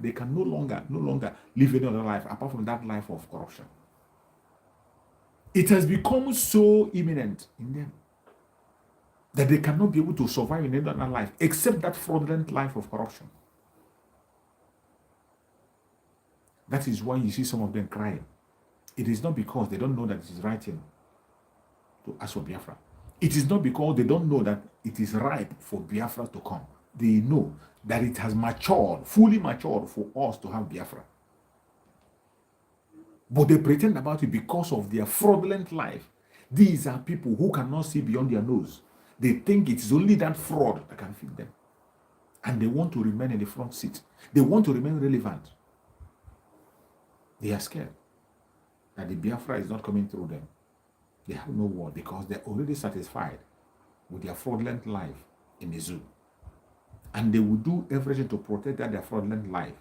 live any other life apart from that life of corruption. It has become so imminent in them that they cannot be able to survive in any other life except that fraudulent life of corruption. That is why you see some of them crying. It is not because they don't know that it is right to ask for Biafra. It is not because they don't know that it is ripe for Biafra to come. They know that it has matured, fully matured for us to have Biafra. But they pretend about it because of their fraudulent life. These are people who cannot see beyond their nose. They think it's only that fraud that can feed them. And they want to remain in the front seat. They want to remain relevant. They are scared that the Biafra is not coming through them. They have no word because they're already satisfied with their fraudulent life in the zoo. And they will do everything to protect their fraudulent life.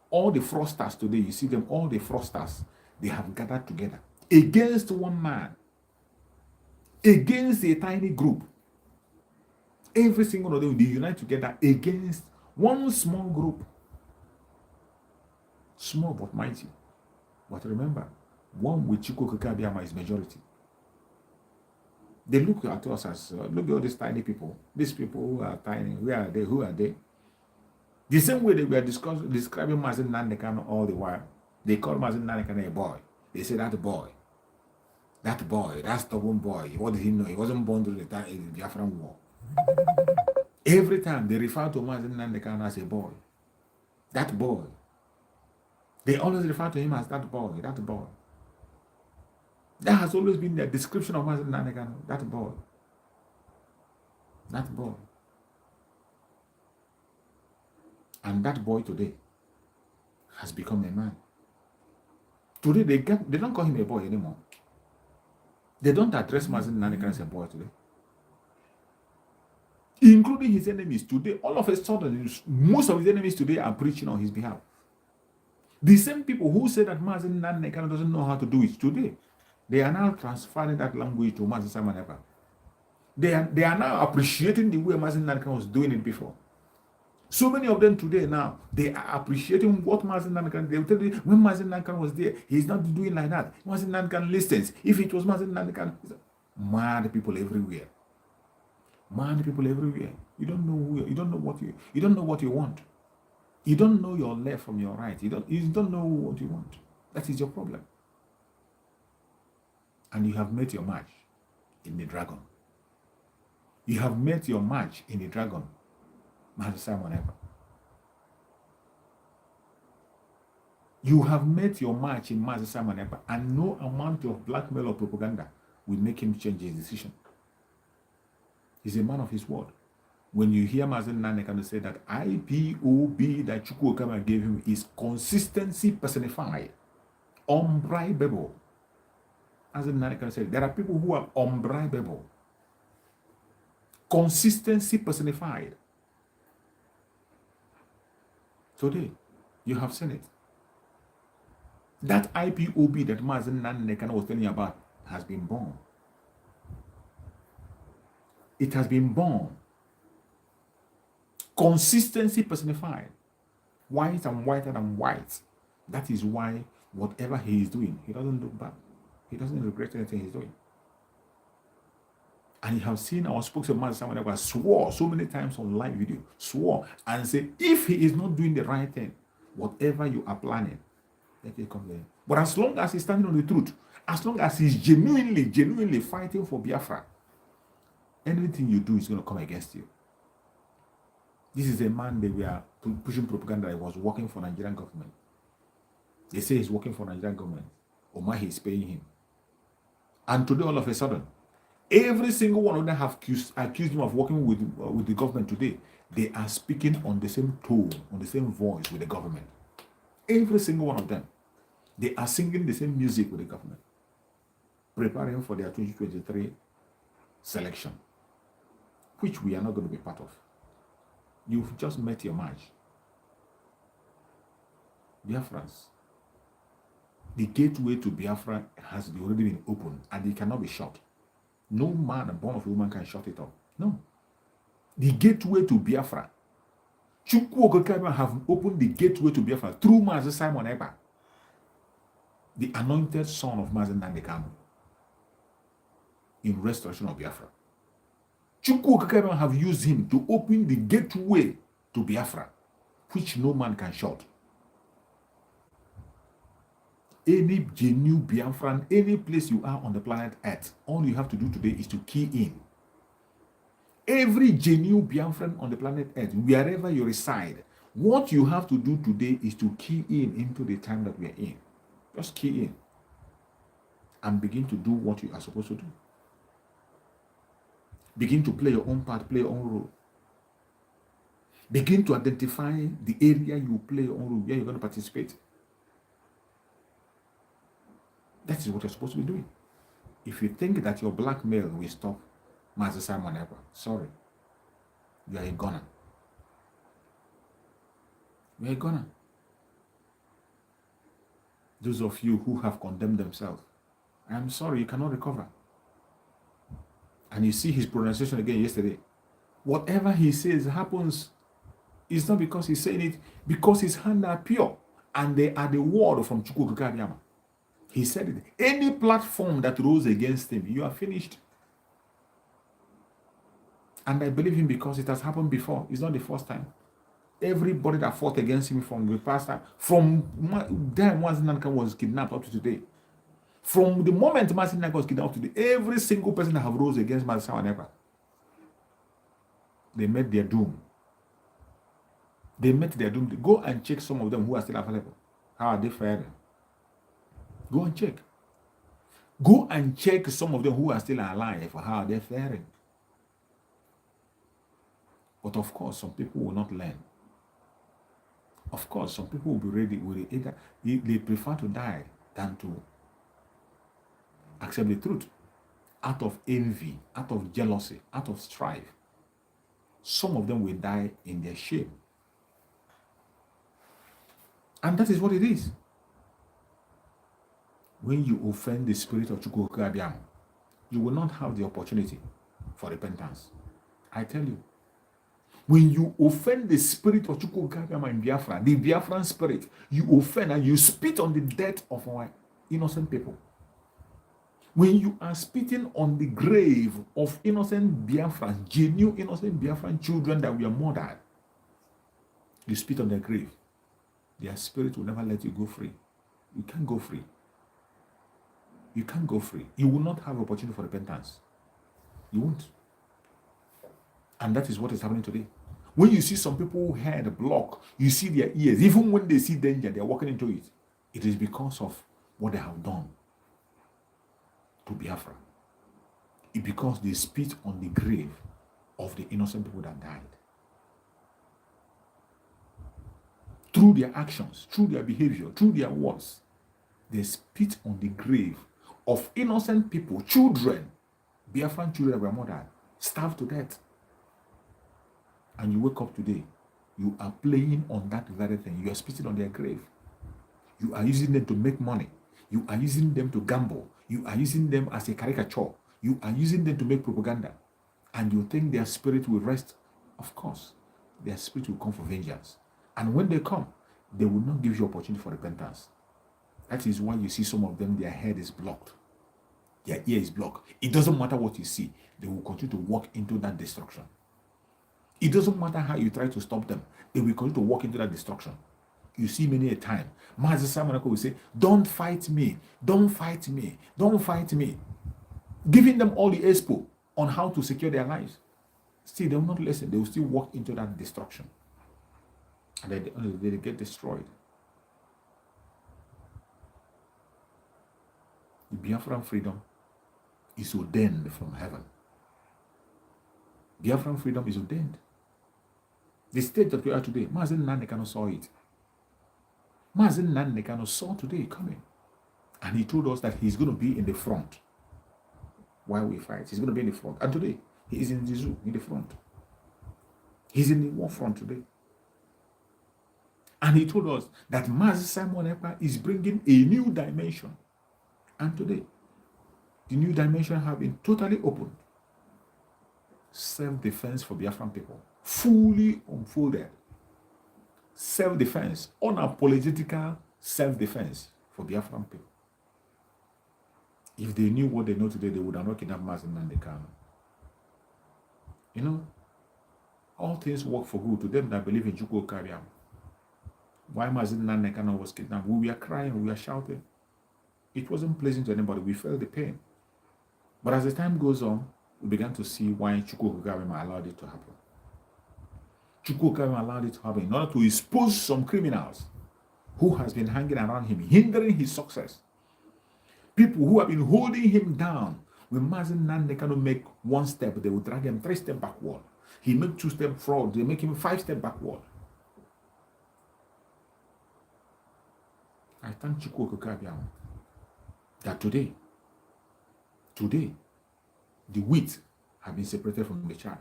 All the fraudsters today, you see them, all the fraudsters, they have gathered together against one man, against a tiny group. Every single one of them, they unite together against one small group. Small but mighty. But remember, one with Chukwu Okekabiyama is majority. They look at us as, look at all these tiny people. These people who are tiny, where are they? Who are they? The same way they were describing Mazin Nandekano all the while. They call Mazin Nandekano a boy. They say that boy. That boy, that stubborn boy, what did he know? He wasn't born during the time in the Biafran war. Every time they refer to Mazen Nandekan as a boy. That boy. They always refer to him as that boy, that boy. That has always been the description of Mazen Nandekan, that boy. That boy. And that boy today has become a man. Today they don't call him a boy anymore. They don't address Mazen Nandekan as a boy today. Including his enemies today, all of a sudden, most of his enemies today are preaching on his behalf. The same people who say that Mazen Nandekan doesn't know how to do it today, they are now transferring that language to Mazen Simon Ekpa. They are now appreciating the way Mazen Nandekan was doing it before. So many of them today now, they are appreciating what Mazen Nandekan, they will tell you, when Mazen Nandekan was there, he's not doing like that. Mazen Nandekan listens. If it was Mazen Nandekan, mad people everywhere. Mad people everywhere. You don't know you don't know what you want. You don't know your left from your right. You don't know what you want. That is your problem. And you have met your match in the dragon. You have met your match in the dragon. Master Simon Ekpa. You have met your match in Master Simon Ekpa, and no amount of blackmail or propaganda will make him change his decision. He's a man of his word. When you hear Mazen Nandekan say that IPOB that Chukwu Okama gave him is consistency personified, unbribable. Mazen Nandekan said, there are people who are unbribable. Consistency personified. Today, you have seen it. That IPOB that Mazen Nandekan was telling you about has been born. It has been born. Consistency personified. White and whiter than white. That is why whatever he is doing, he doesn't look back. He doesn't regret anything he's doing. And you have seen our spokesman, someone that swore so many times on live video, swore and said, if he is not doing the right thing, whatever you are planning, let it come there. But as long as he's standing on the truth, as long as he's genuinely fighting for Biafra, anything you do is going to come against you. This is a man that we are pushing propaganda that was working for Nigerian government. They say he's working for Nigerian government. Omahi is paying him. And today, all of a sudden, every single one of them have accused him of working with the government today. They are speaking on the same tone, on the same voice with the government. Every single one of them. They are singing the same music with the government, preparing for their 2023 selection, which we are not going to be part of. You've just met your match. Biafrans. The gateway to Biafra has already been opened and it cannot be shut. No man born of a woman can shut it up. No. The gateway to Biafra. Chukwu Okama have opened the gateway to Biafra through Mazen Simon Ekpa, the anointed son of Mazen Nandekan, in restoration of Biafra. Chukwu Okama have used him to open the gateway to Biafra, which no man can shut. Any genuine Biafran, any place you are on the planet Earth, all you have to do today is to key in. Every genuine Biafran on the planet Earth, wherever you reside, what you have to do today is to key in into the time that we are in. Just key in and begin to do what you are supposed to do. Begin to play your own part, play your own role. Begin to identify the area you play your own role, where you're going to participate. That is what you're supposed to be doing. If you think that your blackmail will stop Master Simon Ekpa, sorry. You are a gunner. You are a gunner. Those of you who have condemned themselves, I am sorry, you cannot recover. And you see his pronunciation again yesterday. Whatever he says happens, it's not because he's saying it, because his hands are pure and they are the word from Chukwu Okama. He said it. Any platform that rose against him, you are finished. And I believe him because it has happened before. It's not the first time. Everybody that fought against him from the past time, from time once Nandekan was kidnapped up to today, From the moment Martin Nagos was kidnapped today, every single person that have rose against Martin Sawaneka, they met their doom. They met their doom. Go and check some of them who are still available. How are they faring? Go and check. Go and check some of them who are still alive. How are they faring? But of course, some people will not learn. Of course, some people will be ready with it. They prefer to die than to accept the truth. Out of envy, out of jealousy, out of strife. Some of them will die in their shame. And that is what it is. When you offend the spirit of Chukwukabiam, you will not have the opportunity for repentance. I tell you. When you offend the spirit of Chukwukabiam in Biafra, the Biafran spirit, you offend and you spit on the death of our innocent people. When you are spitting on the grave of innocent Biafran, genuine innocent Biafran children that were murdered, you spit on their grave. Their spirit will never let you go free. You can't go free. You can't go free. You will not have opportunity for repentance. You won't. And that is what is happening today. When you see some people who head block, you see their ears. Even when they see danger, they are walking into it. It is because of what they have done to Biafra. It's because they spit on the grave of the innocent people that died. Through their actions, through their behavior, through their words, they spit on the grave of innocent people, children, Biafran children that were murdered, starved to death. And you wake up today, you are playing on that very thing. You are spitting on their grave. You are using them to make money. You are using them to gamble. You are using them as a caricature. You are using them to make propaganda. And you think their spirit will rest. Of course, their spirit will come for vengeance. And when they come, they will not give you opportunity for repentance. That is why you see some of them, their head is blocked. Their ear is blocked. It doesn't matter what you see. They will continue to walk into that destruction. It doesn't matter how you try to stop them. They will continue to walk into that destruction. You see many a time. Master Simon will say, don't fight me. Don't fight me. Don't fight me. Giving them all the expo on how to secure their lives. Still, they will not listen. They will still walk into that destruction. And then they get destroyed. The Biafran freedom is ordained from heaven. Biafran freedom is ordained. The state that we are today, Mazen Nandekano saw it. Mazen Nandekano saw today coming. And he told us that he's going to be in the front while we fight. He's going to be in the front. And today, he is in the zoo, in the front. He's in the war front today. And he told us that Mazen Simon Ekpa is bringing a new dimension. And today, the new dimension have been totally opened. Self-defense for Biafran people. Fully unfolded. Self-defense. Unapologetical self-defense for Biafran people. If they knew what they know today, they would have not kidnapped Mazen Nandekano. You know, all things work for good to them that believe in Chukwukabiam. Why Mazen Nandekano was kidnapped? We were crying, we were shouting. It wasn't pleasant to anybody. We felt the pain. But as the time goes on, we began to see why Chukwukabiam allowed it to happen. Chukwukabiam allowed it to happen in order to expose some criminals who has been hanging around him, hindering his success. People who have been holding him down. When Mazen Nandekano make one step, they will drag him 3 steps backward. He make 2 steps forward, they make him 5 steps backward. I thank Chukwukabiam that today, the wheat have been separated from the chaff.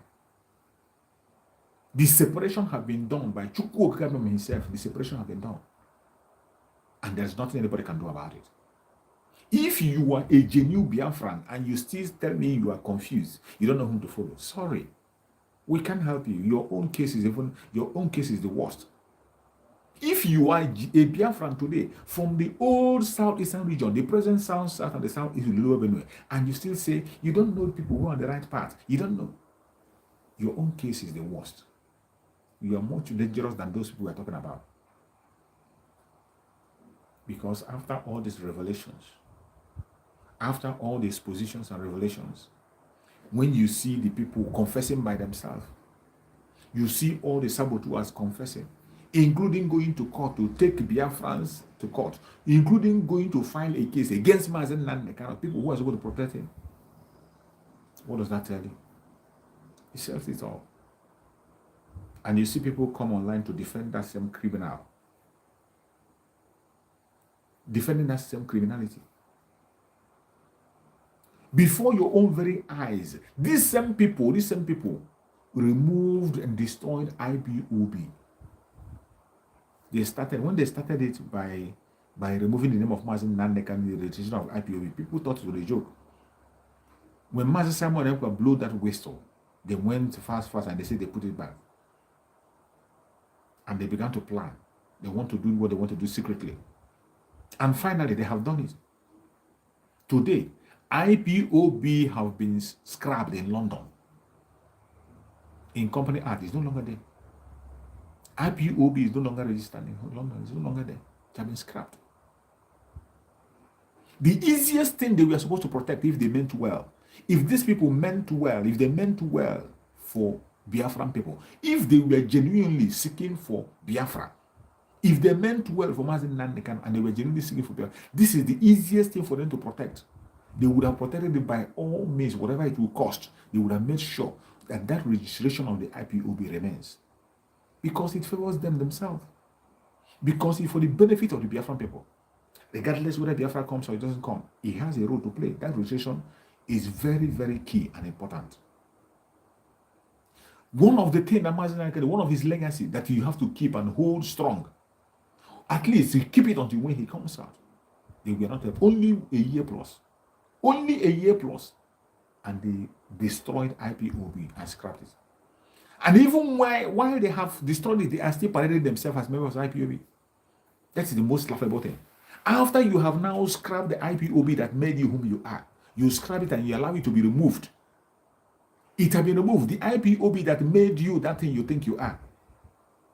The separation have been done by Chukwukabiam himself. The separation have been done. And there's nothing anybody can do about it. If you are a genuine Biafran and you still tell me you are confused, you don't know whom to follow, sorry. We can't help you. Your own case is the worst. If you are a Biafran today from the old southeastern region, the present south and the southeast Lower Benue, and you still say you don't know people who are on the right path, you don't know. Your own case is the worst. You are much dangerous than those people we are talking about. Because after all these revelations, after all these positions and revelations, when you see the people confessing by themselves, you see all the saboteurs confessing, including going to court to take Biafrans to court, including going to file a case against Mazen and the kind of people who are supposed to protect him. What does that tell you? It says it all. And you see people come online to defend that same criminal, defending that same criminality. Before your own very eyes, these same people removed and destroyed IPOB. When they started it by removing the name of Mazen Nandek and the registration of IPOB, people thought it was a joke. When Mazen Simon Ekpa blew that whistle, they went fast and they said they put it back. And they began to plan. They want to do what they want to do secretly. And finally, they have done it. Today, IPOB have been scrapped in London. In Company Act, it's no longer there. IPOB is no longer registered in London. It's no longer there. It has been scrapped. The easiest thing they were supposed to protect, if they meant well, if these people meant well, if they meant well for Biafran people, if they were genuinely seeking for Biafra, if they meant well for Mazen Nandekan and they were genuinely seeking for Biafra, this is the easiest thing for them to protect. They would have protected it by all means, whatever it would cost. They would have made sure that that registration of the IPOB remains, because it favors them themselves, because it's for the benefit of the Biafran people. Regardless whether Biafra comes or it doesn't come, it has a role to play. That registration is very, very key and important. One of the things that Mazen, one of his legacy that you have to keep and hold strong, at least you keep it until when he comes out. They will not have only a year plus, and they destroyed IPOB and scrapped it. And even while they have destroyed it, they are still parading themselves as members of IPOB. That's the most laughable thing. After you have now scrapped the IPOB that made you whom you are, you scrap it and you allow it to be removed. It has been removed. The IPOB that made you that thing you think you are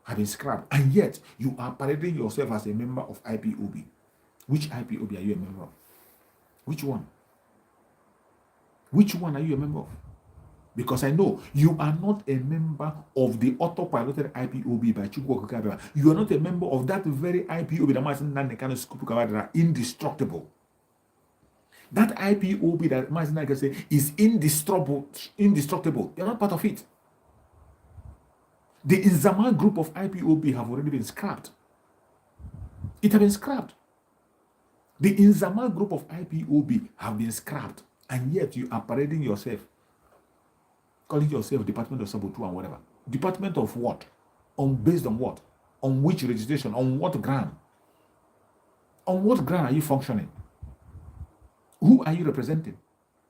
have been scrapped. And yet, you are parading yourself as a member of IPOB. Which IPOB are you a member of? Which one? Which one are you a member of? Because I know you are not a member of the autopiloted IPOB by Chukwu Okukabela. You are not a member of that very IPOB that Mazen Nandekano Skupukabela indestructible. That IPOB that Mazen Nandekano say is indestructible. You are not part of it. The Inzama group of IPOB have already been scrapped. It has been scrapped. The Inzama group of IPOB have been scrapped, and yet you are parading yourself, calling yourself Department of Saboteur and whatever. Department of what? Based on what? On which registration? On what ground? On what ground are you functioning? Who are you representing?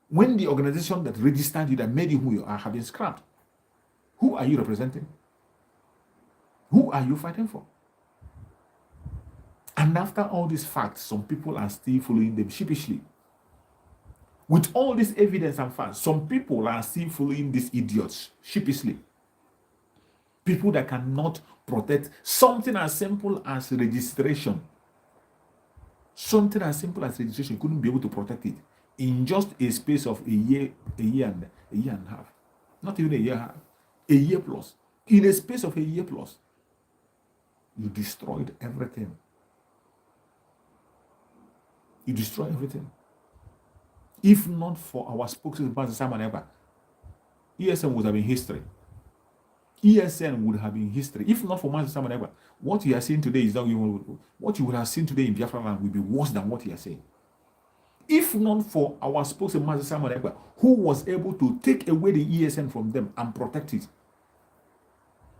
When the organization that registered you, that made you who you are, have been scrapped, who are you representing? Who are you fighting for? And after all these facts, some people are still following them sheepishly. With all this evidence and facts, some people are still following these idiots sheepishly. People that cannot protect something as simple as registration. Something as simple as registration couldn't be able to protect it in just a space of a year and a half. Not even a year and a half. A year plus. In a space of a year plus, you destroyed everything. You destroyed everything. If not for our spokesperson, Simon Ekpa, ESN would have been history. ESN would have been history. If not for Master Simon Ekpa, what you are seeing today is not even what you would have seen today in Biafra land will be worse than what you are saying. If not for our spokesperson, Master Simon Ekpa, who was able to take away the ESN from them and protect it,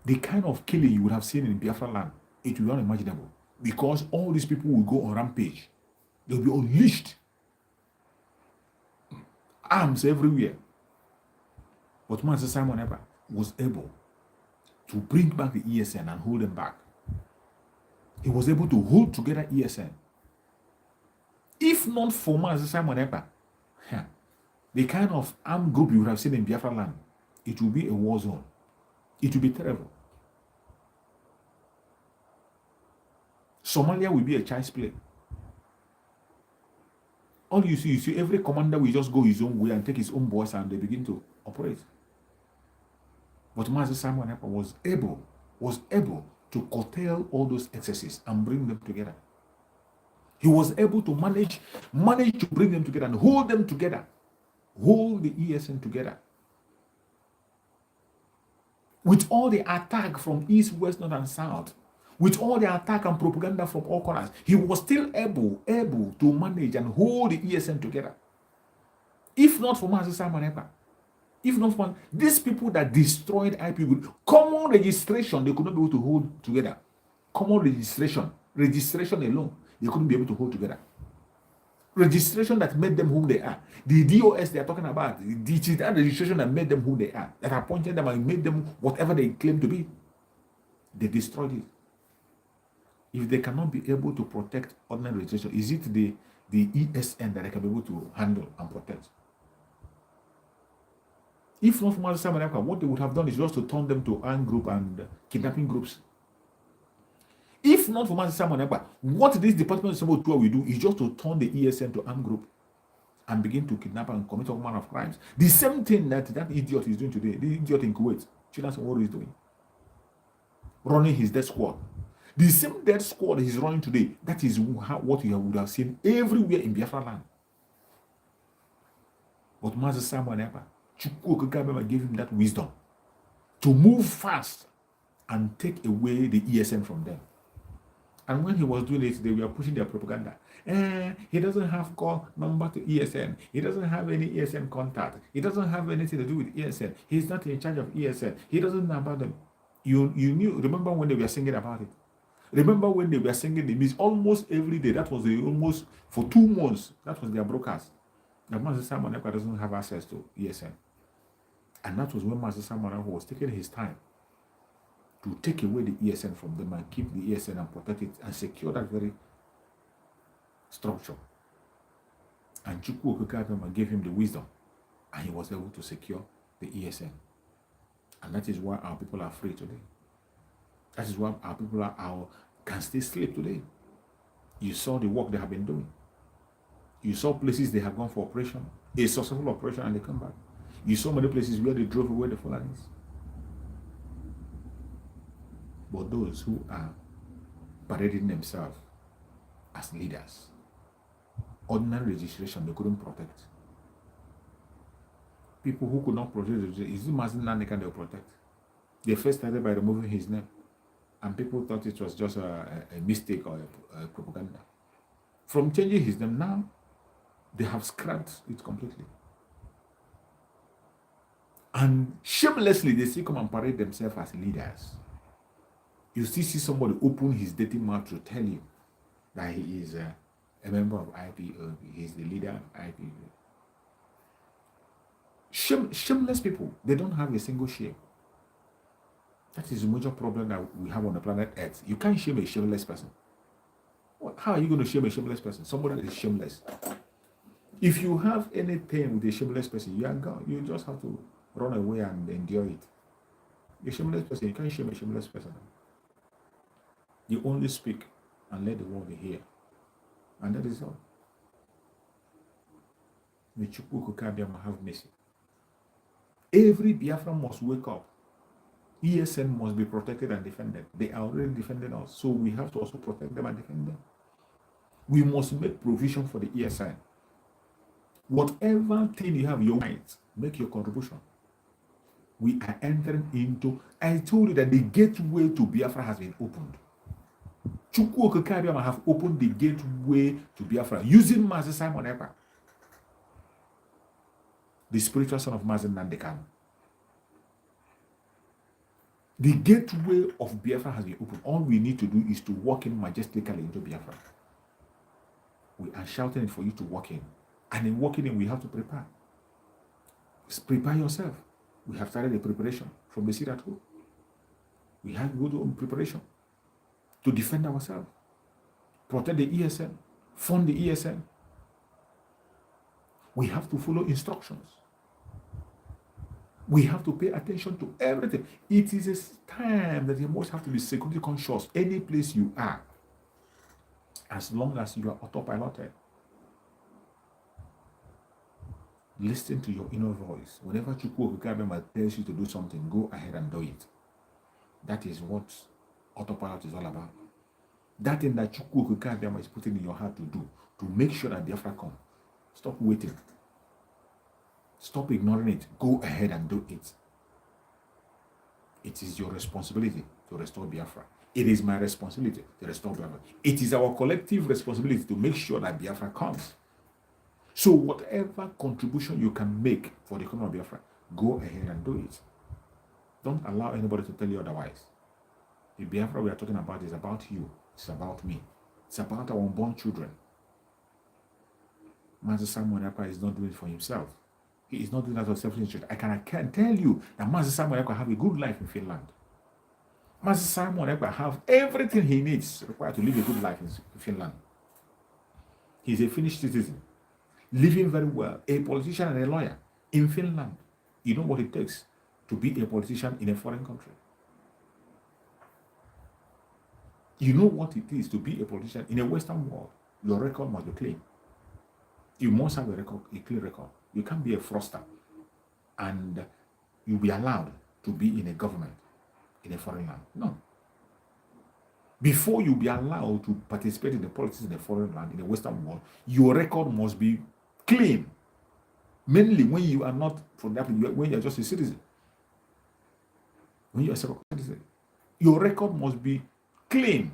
the kind of killing you would have seen in Biafra land, it will be unimaginable. Because all these people will go on rampage. They'll be unleashed. Arms everywhere. But Master Simon Ekpa was able to bring back the ESN and hold them back. He was able to hold together ESN. If not for Master Simon Ekpa, the kind of armed group you would have seen in Biafra land, it will be a war zone. It will be terrible. Somalia will be a child's play. All you see every commander will just go his own way and take his own boys and they begin to operate. But Master Simon Ekpa was able to curtail all those excesses and bring them together. He was able to manage to bring them together and hold them together. Hold the ESN together. With all the attack from east, west, north, and south, with all the attack and propaganda from all corners, he was still able to manage and hold the ESN together. If not for Master Simon Ekpa, if not for these people that destroyed IP with common registration, they could not be able to hold together. Common registration alone, they couldn't be able to hold together. Registration that made them who they are. The DOS they are talking about, it is that registration that made them who they are, that appointed them and made them whatever they claim to be. They destroyed it. If they cannot be able to protect ordinary registration, is it the ESN that they can be able to handle and protect? If not from Master Simon Ekpa, what they would have done is just to turn them to armed group and kidnapping groups. If not for Master Simon Ekpa, what this Department of Civil Tour will do is just to turn the ESN to armed group and begin to kidnap and commit all manner of crimes. The same thing that idiot is doing today, the idiot in Kuwait, Chinas what he's doing. Running his death squad. The same death squad he's running today, that is what you would have seen everywhere in Biafra land. But Master Simon Ekpa, Chukwu gave him that wisdom to move fast and take away the ESN from them. And when he was doing it, they were pushing their propaganda. He doesn't have call number to ESN. He doesn't have any ESN contact. He doesn't have anything to do with ESN. He's not in charge of ESN. He doesn't know about them. You knew, remember when they were singing about it? Remember when they were singing the music almost every day? That was almost for 2 months. That was their broadcast. Now, Master Simon Ekpa doesn't have access to ESN. And that was when Master Simon Ekpa was taking his time to take away the ESN from them and keep the ESN and protect it and secure that very structure. And Chukwu Okekabema gave him the wisdom and he was able to secure the ESN. And that is why our people are free today. That is why our people can still sleep today. You saw the work they have been doing. You saw places they have gone for operation, a successful operation, and they come back. You saw many places where they drove away the Fulanis. But those who are parading themselves as leaders, ordinary registration, they couldn't protect. People who could not protect, is it Mazen Nandeka they'll protect? They first started by removing his name, and people thought it was just a mistake or a propaganda. From changing his name, now they have scrapped it completely. And shamelessly, they still come and parade themselves as leaders. You still see somebody open his dirty mouth to tell you that he is a member of IPOB. He's the leader of IPOB. Shameless people, they don't have a single shame. That is a major problem that we have on the planet Earth. You can't shame a shameless person. How are you going to shame a shameless person? Somebody that is shameless. If you have anything with a shameless person, you are gone. You just have to run away and endure it. A shameless person, you can't shame a shameless person. You only speak and let the world hear. And that is all. May Chukwu Okekabema have mercy. Every Biafra must wake up. ESN must be protected and defended. They are already defending us, so we have to also protect them and defend them. We must make provision for the ESN. Whatever thing you have, your might, make your contribution. We are entering into, I told you that the gateway to Biafra has been opened. Chukwu Okekabema have opened the gateway to Biafra using Master Simon Ekpa, the spiritual son of Mazen Nandekano. The gateway of Biafra has been opened. All we need to do is to walk in majestically into Biafra. We are shouting it for you to walk in. And in walking in, we have to prepare. Prepare yourself. We have started the preparation from the seat at home. We have to go to preparation to defend ourselves, protect the ESN, fund the ESN. We have to follow instructions. We have to pay attention to everything. It is a time that you must have to be security conscious any place you are, as long as you are autopiloted. Listen to your inner voice. Whenever Chukwu Okikabema tells you to do something, go ahead and do it. That is what autopilot is all about. That thing that Chukwu Okikabema is putting in your heart to do, to make sure that Biafra comes. Stop waiting. Stop ignoring it. Go ahead and do it. It is your responsibility to restore Biafra. It is my responsibility to restore Biafra. It is our collective responsibility to make sure that Biafra comes. So whatever contribution you can make for the economy of Biafra, go ahead and do it. Don't allow anybody to tell you otherwise. The Biafra we are talking about is about you. It's about me. It's about our unborn children. Master Samuel Ekpa is not doing it for himself. He is not doing that for selfish interest. I can tell you that Master Samuel Ekpa have a good life in Finland. Master Samuel Ekpa have everything he needs required to live a good life in Finland. He's a Finnish citizen, living very well, a politician and a lawyer in Finland. You know what it takes to be a politician in a foreign country. You know what it is to be a politician in a Western world. Your record must be clean. You must have a clean record. You can't be a fraudster and you'll be allowed to be in a government in a foreign land. No. Before you be allowed to participate in the politics in a foreign land, in a Western world, your record must be clean. Mainly when you are not, for example, when you're just a citizen. When you're a citizen, your record must be clean.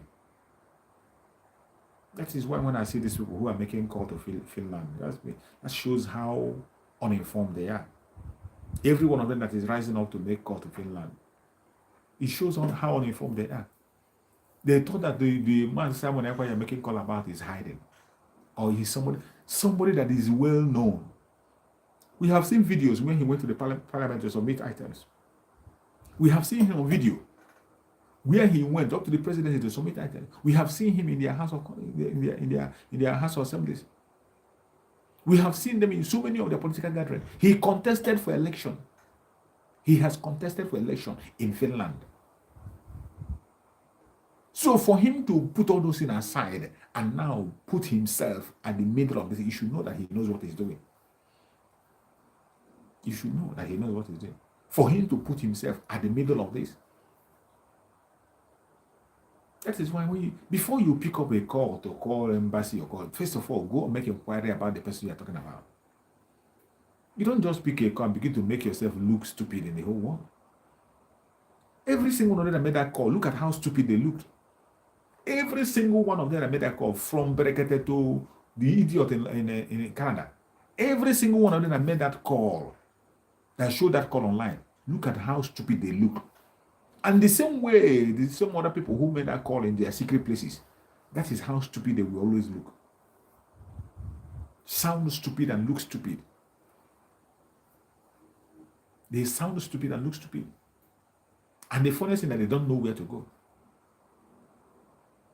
That is why when I see these people who are making call to Finland, that shows how uninformed they are. Every one of them that is rising up to make call to Finland, it shows on how uninformed they are. They thought that the man Simon Ekpa you're making call about is hiding, or he's somebody that is well known. We have seen videos when he went to the parliament to submit items. We have seen him on video where he went up to the presidency to submit items. We have seen him in their house of in their house of assemblies. We have seen them in so many of their political gatherings. He contested for election. He has contested for election in Finland. So for him to put all those things aside and now put himself at the middle of this, you should know that he knows what he's doing. You should know that he knows what he's doing. For him to put himself at the middle of this. That is why before you pick up a call to call embassy or call, first of all, go make inquiry about the person you're talking about. You don't just pick a call and begin to make yourself look stupid in the whole world. Every single one of them that made that call, look at how stupid they looked. Every single one of them that made that call, from Berekete to the idiot in Canada, every single one of them that made that call, that showed that call online, look at how stupid they look. And the same way, there's some other people who made that call in their secret places. That is how stupid they will always look. Sound stupid and look stupid. They sound stupid and look stupid. And the funniest thing is that they don't know where to go.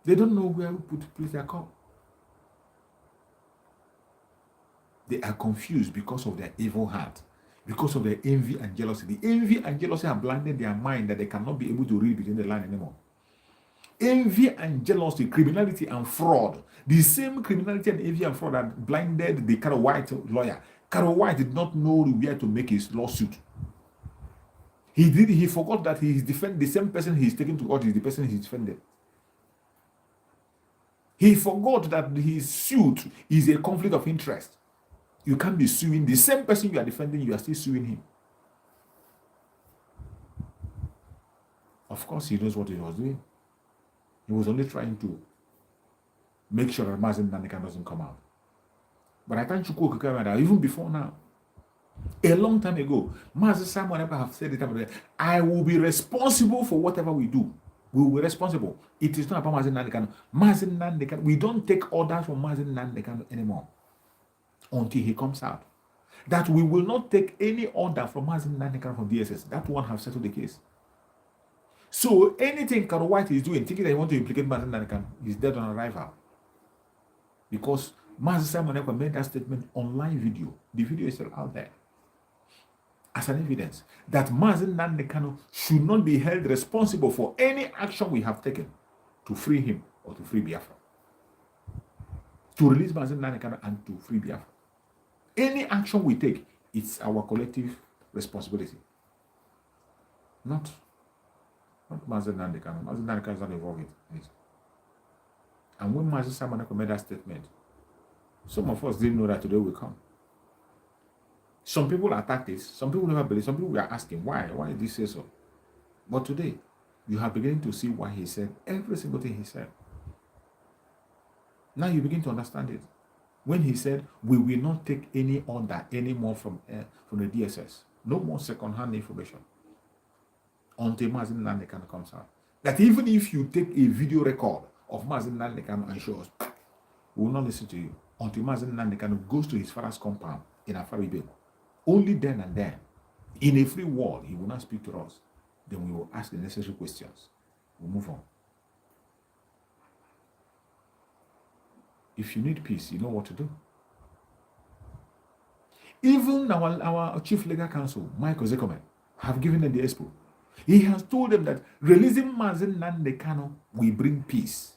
They don't know where to place their call. They are confused because of their evil heart. Because of their envy and jealousy. The envy and jealousy have blinded their mind that they cannot be able to read between the lines anymore. Envy and jealousy, criminality and fraud. The same criminality and envy and fraud that blinded the Carol White lawyer. Carol White did not know where to make his lawsuit. He forgot that he is the same person he is taking to court is the person he is defending. He forgot that his suit is a conflict of interest. You can't be suing the same person you are defending, you are still suing him. Of course, he knows what he was doing. He was only trying to make sure that Mazen Nandeka doesn't come out. But I thank Chukwu Okikabema that even before now, a long time ago, Mazen Samuel Ekpa have said it, I will be responsible for whatever we do. We will be responsible. It is not about Mazen Nandeka. Mazen Nandeka, we don't take orders from Mazen Nandeka anymore until he comes out. That we will not take any order from Mazen Nandeka from DSS. That one have settled the case. So anything Carol White is doing, thinking that he wants to implicate Mazen Nandeka, is dead on arrival. Because Mazen Simon Ekpa made that statement online video. The video is still out there as an evidence that Mazen Nandeka should not be held responsible for any action we have taken to free him or to free Biafra. To release Mazen Nandeka and to free Biafra. Any action we take, It's our collective responsibility. Not Mazen Nandekano. Mazen Nandekano is not involved in it. And when Mazen Samaneko made that statement, some of us didn't know that today will come. Some people attacked it. Some people never believed. Some people were asking, why? Why did he say so? But today, you are beginning to see why he said every single thing he said. Now you begin to understand it. When he said, we will not take any order anymore from the DSS. No more second-hand information until Mazen Nandekano comes out. That even if you take a video record of Mazen Nandekano and show us, we will not listen to you until Mazen Nandekano goes to his father's compound in Afaribe. Only then and then, in a free world, he will not speak to us. Then we will ask the necessary questions. We'll move on. If you need peace, you know what to do. Even our chief legal counsel, Michael Zekome, have given them the expo. He has told them that releasing Mazen Nandekano will bring peace.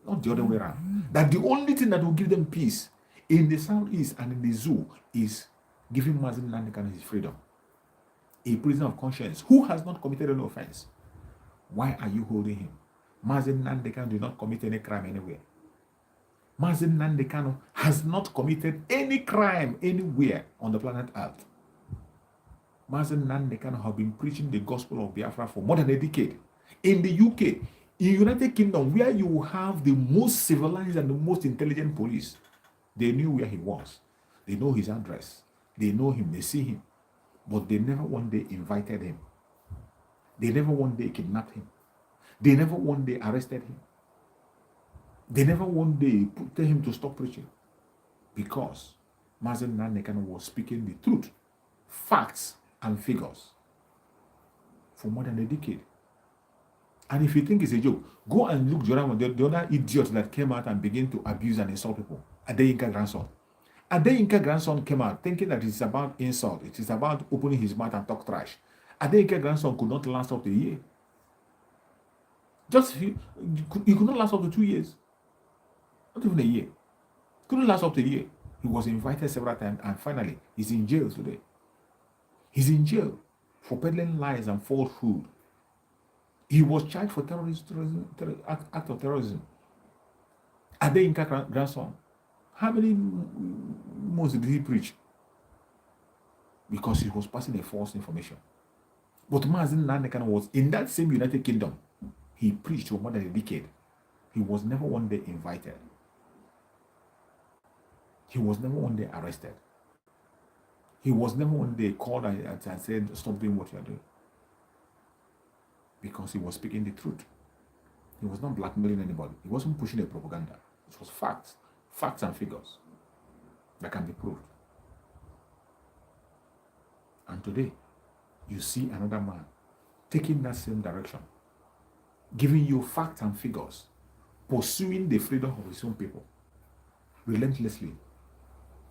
Not the other way around. That the only thing that will give them peace in the southeast and in the zoo is giving Mazen Nandekano his freedom. A prisoner of conscience who has not committed any offense. Why are you holding him? Mazen Nandekano did not commit any crime anywhere. Mazen Nandekano has not committed any crime anywhere on the planet Earth. Mazen Nandekano have been preaching the gospel of Biafra for more than a decade. In the UK, in the United Kingdom, where you have the most civilized and the most intelligent police, they knew where he was. They know his address. They know him. They see him. But they never one day invited him. They never one day kidnapped him. They never one day arrested him. They never one day tell him to stop preaching. Because Mazen Nandekano was speaking the truth, facts, and figures for more than a decade. And if you think it's a joke, go and look the other idiot that came out and began to abuse and insult people. Adeyinka grandson. Adeyinka grandson came out thinking that it's about insult. It is about opening his mouth and talk trash. Adeyinka grandson could not last up to a year. He could not last up to 2 years. Not even a year. Couldn't last up to a year. He was invited several times and finally he's in jail today. He's in jail for peddling lies and falsehood. He was charged for act of terrorism. Adeyinka grandson. How many months did he preach? Because he was passing a false information. But Mazen Nandekano was in that same United Kingdom. He preached for more than a decade. He was never one day invited. He was never one day arrested. He was never one day called and said, stop doing what you are doing. Because he was speaking the truth. He was not blackmailing anybody. He wasn't pushing a propaganda. It was facts and figures that can be proved. And today, you see another man taking that same direction, giving you facts and figures, pursuing the freedom of his own people relentlessly.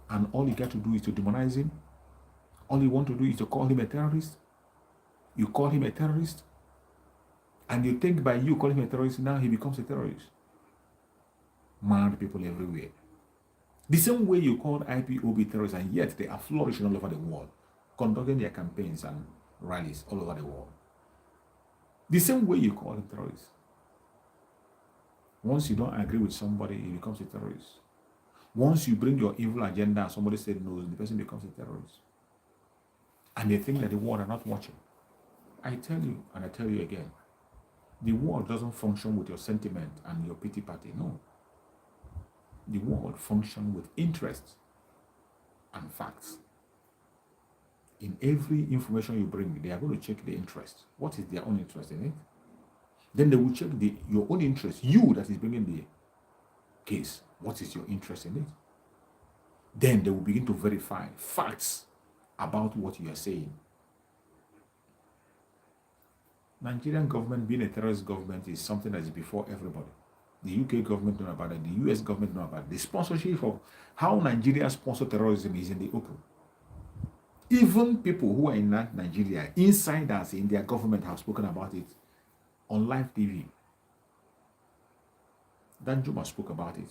And all you got to do is to demonize him. All you want to do is to call him a terrorist. You call him a terrorist, and you think by you calling him a terrorist, now he becomes a terrorist. Mad people everywhere. The same way you call IPOB terrorists, and yet they are flourishing all over the world, conducting their campaigns and rallies all over the world. The same way you call him terrorists. Once you don't agree with somebody, he becomes a terrorist. Once you bring your evil agenda and somebody said no, the person becomes a terrorist. And they think that the world are not watching. I tell you, and I tell you again, the world doesn't function with your sentiment and your pity party. No. The world functions with interest and facts. In every information you bring, they are going to check the interest. What is their own interest in it? Then they will check your own interest, you that is bringing the case. What is your interest in it? Then they will begin to verify facts about what you are saying. Nigerian government being a terrorist government is something that is before everybody. The UK government know about it. The US government know about it. The sponsorship of how Nigeria sponsor terrorism is in the open. Even people who are in Nigeria, insiders in their government, have spoken about it on live TV. Dan Juma spoke about it.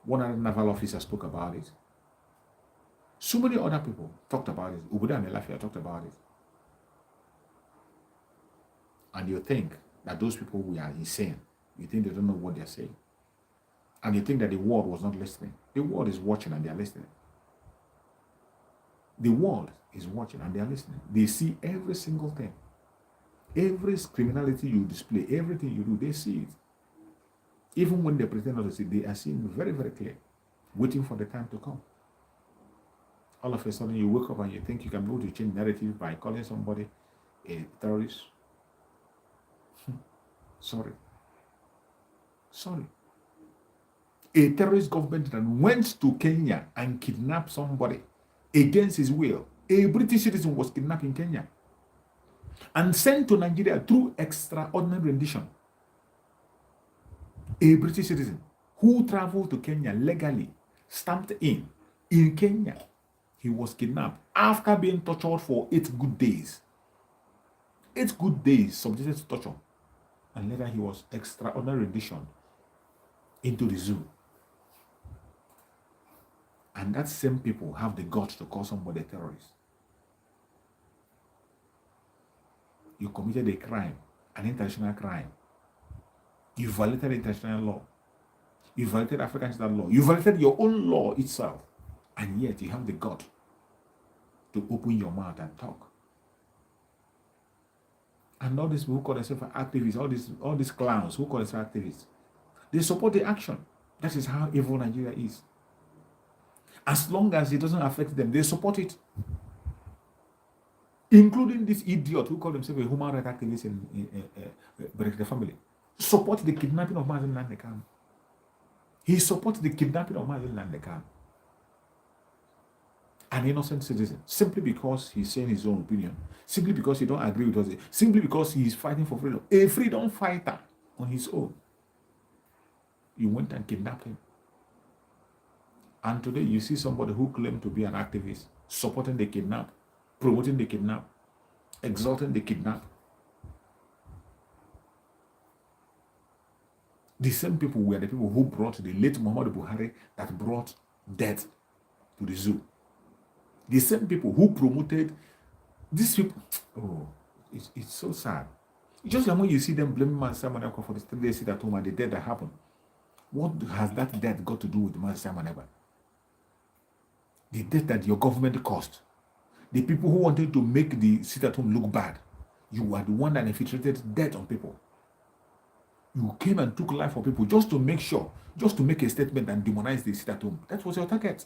One other naval officer spoke about it. So many other people talked about it. Ubuda and Elafia talked about it. And you think that those people were insane. You think they don't know what they're saying. And you think that the world was not listening. The world is watching and they are listening. The world is watching and they are listening. They see every single thing. Every criminality you display, everything you do, they see it. Even when they pretend not to see, they are seeing very, very clear, waiting for the time to come. All of a sudden, you wake up and you think you can be able to change narrative by calling somebody a terrorist. Sorry. A terrorist government that went to Kenya and kidnapped somebody against his will. A British citizen was kidnapped in Kenya and sent to Nigeria through extraordinary rendition. A British citizen who traveled to Kenya legally, stamped in Kenya, he was kidnapped after being tortured for 8 good days. 8 good days subjected to torture. And later he was extraordinary rendition into the zoo. And that same people have the guts to call somebody a terrorist. You committed a crime, an international crime. You violated international law. You violated African standard law. You violated your own law itself. And yet you have the gut to open your mouth and talk. And all these people who call themselves activists, all these clowns who call themselves activists, they support the action. That is how evil Nigeria is. As long as it doesn't affect them, they support it. Including this idiot who called himself a human rights activist in the family. Support the kidnapping of Mazen Nandekan. He supports the kidnapping of Mazen Nandekan. An innocent citizen, simply because he's saying his own opinion, simply because he don't agree with us, simply because he is fighting for freedom. A freedom fighter on his own. You went and kidnapped him. And today you see somebody who claimed to be an activist, supporting the kidnap, promoting the kidnap, exalting the kidnap. The same people were the people who brought the late Muhammadu Buhari that brought death to the zoo. The same people who promoted these people. Oh, it's so sad. Just like when you see them blaming Man Simon Ekpa for the 3 days sit at home and the death that happened. What has that death got to do with Man Simon Ekpa? The death that your government caused. The people who wanted to make the sit at home look bad. You are the one that infiltrated death on people. You came and took life for people just to make sure, just to make a statement and demonize the sit at home. That was your target.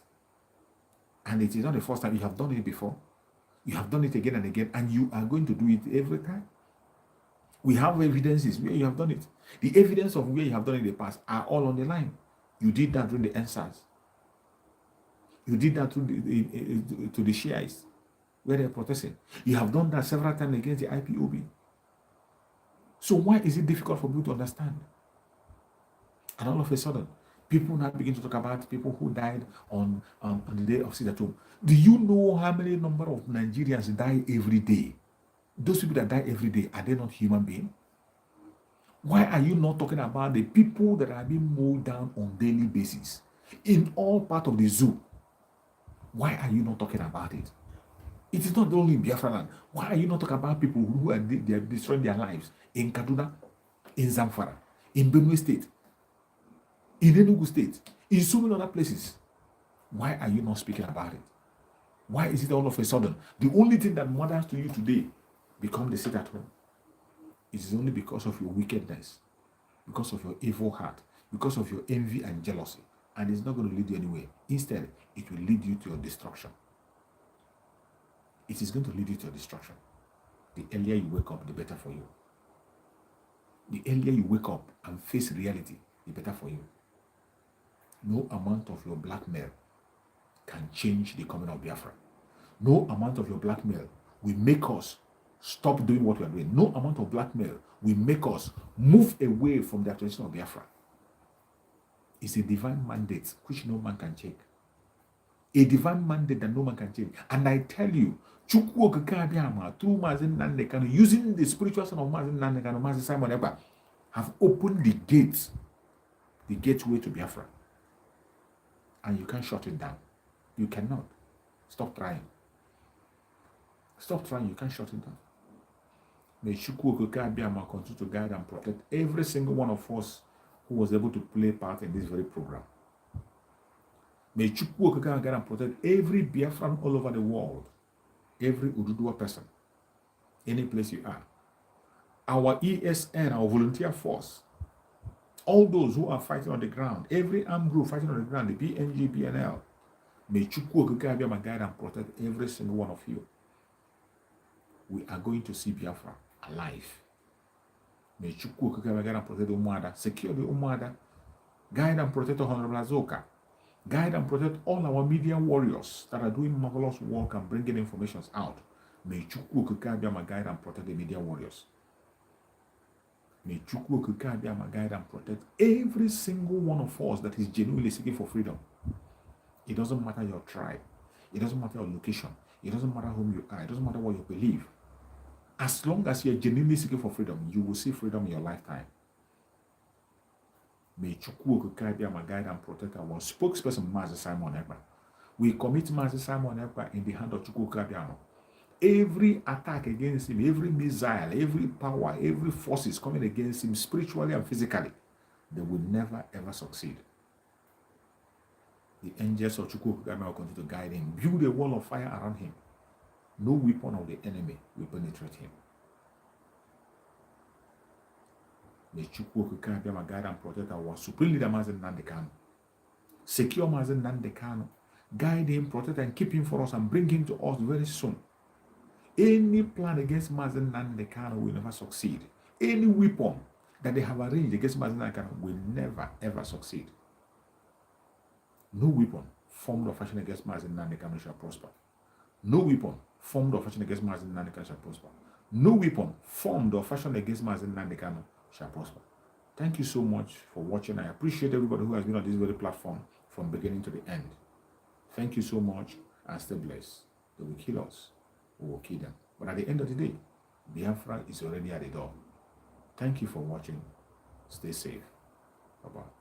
And it is not the first time. You have done it before. You have done it again and again, and you are going to do it every time. We have evidences where you have done it. The evidence of where you have done it in the past are all on the line. You did that during the NSAS. You did that to the Shiites, where they're protesting. You have done that several times against the IPOB. So why is it difficult for people to understand? And all of a sudden, people now begin to talk about people who died on the day of Sidatum. Do you know how many number of Nigerians die every day? Those people that die every day, are they not human beings? Why are you not talking about the people that are being mowed down on a daily basis in all parts of the zoo? Why are you not talking about it? It is not only in Biafra land. Why are you not talking about people who are destroying their lives in Kaduna, in Zamfara, in Benue State, in Enugu State, in so many other places? Why are you not speaking about it? Why is it all of a sudden the only thing that matters to you today become the sit at home? It is only because of your wickedness, because of your evil heart, because of your envy and jealousy. And it's not going to lead you anywhere. Instead, it will lead you to your destruction. It is going to lead you to your destruction. The earlier you wake up, the better for you. The earlier you wake up and face reality, the better for you. No amount of your blackmail can change the coming of Biafra. No amount of your blackmail will make us stop doing what we are doing. No amount of blackmail will make us move away from the actualization of Biafra. It's a divine mandate which no man can change. A divine mandate that no man can change. And I tell you, Chukwu Okike through Mazen Nandekan, using the spiritual son of Mazen Nandekan, Mazen Simon Ekpa, have opened the gates, the gateway to Biafra. And you can't shut it down. You cannot. Stop trying. Stop trying. You can't shut it down. May Chukwu Abiyama continue to guide and protect every single one of us who was able to play part in this very program. May Chukwu guide and protect every Biafran all over the world, every Ududua person, any place you are. Our ESN, our volunteer force, all those who are fighting on the ground, every armed group fighting on the ground, the BNG, BNL, may Chukwu guide and protect every single one of you. We are going to see Biafra alive. May Chukwu guide and protect Umuada, secure the Umuada, guide and protect Honorable Azoka, guide and protect all our media warriors that are doing marvelous work and bringing information out. May Chukwu guide and protect the media warriors. May Chukwu guide and protect every single one of us that is genuinely seeking for freedom. It doesn't matter your tribe. It doesn't matter your location. It doesn't matter whom you are. It doesn't matter what you believe. As long as you are genuinely seeking for freedom, you will see freedom in your lifetime. May Chukwu guide and protect our spokesperson, Mazi Simon Ekpa. We commit Mazi Simon Ekpa in the hand of Chukwu Abiyama. Every attack against him, every missile, every power, every force is coming against him spiritually and physically, they will never ever succeed. The angels of Chukwu Abiyama will continue to guide him, build a wall of fire around him. No weapon of the enemy will penetrate him. May Chukwu Abiyama guide and protect our supreme leader, Mazi Nnamdi Kanu. Secure Mazi Nnamdi Kanu. Guide him, protect and keep him for us and bring him to us very soon. Any plan against Mazi Nnamdi Kanu will never succeed. Any weapon that they have arranged against Mazi Nnamdi Kanu will never ever succeed. No weapon formed or fashioned against Mazi Nnamdi Kanu shall prosper. No weapon formed or fashioned against Mazi Nnamdi Kanu shall prosper. No weapon formed or fashioned against Mazi Nnamdi Kanu shall prosper. Thank you so much for watching. I appreciate everybody who has been on this very platform from beginning to the end. Thank you so much and stay blessed. They will kill us. We will kill them. But at the end of the day, Biafra is already at the door. Thank you for watching. Stay safe. Bye-bye.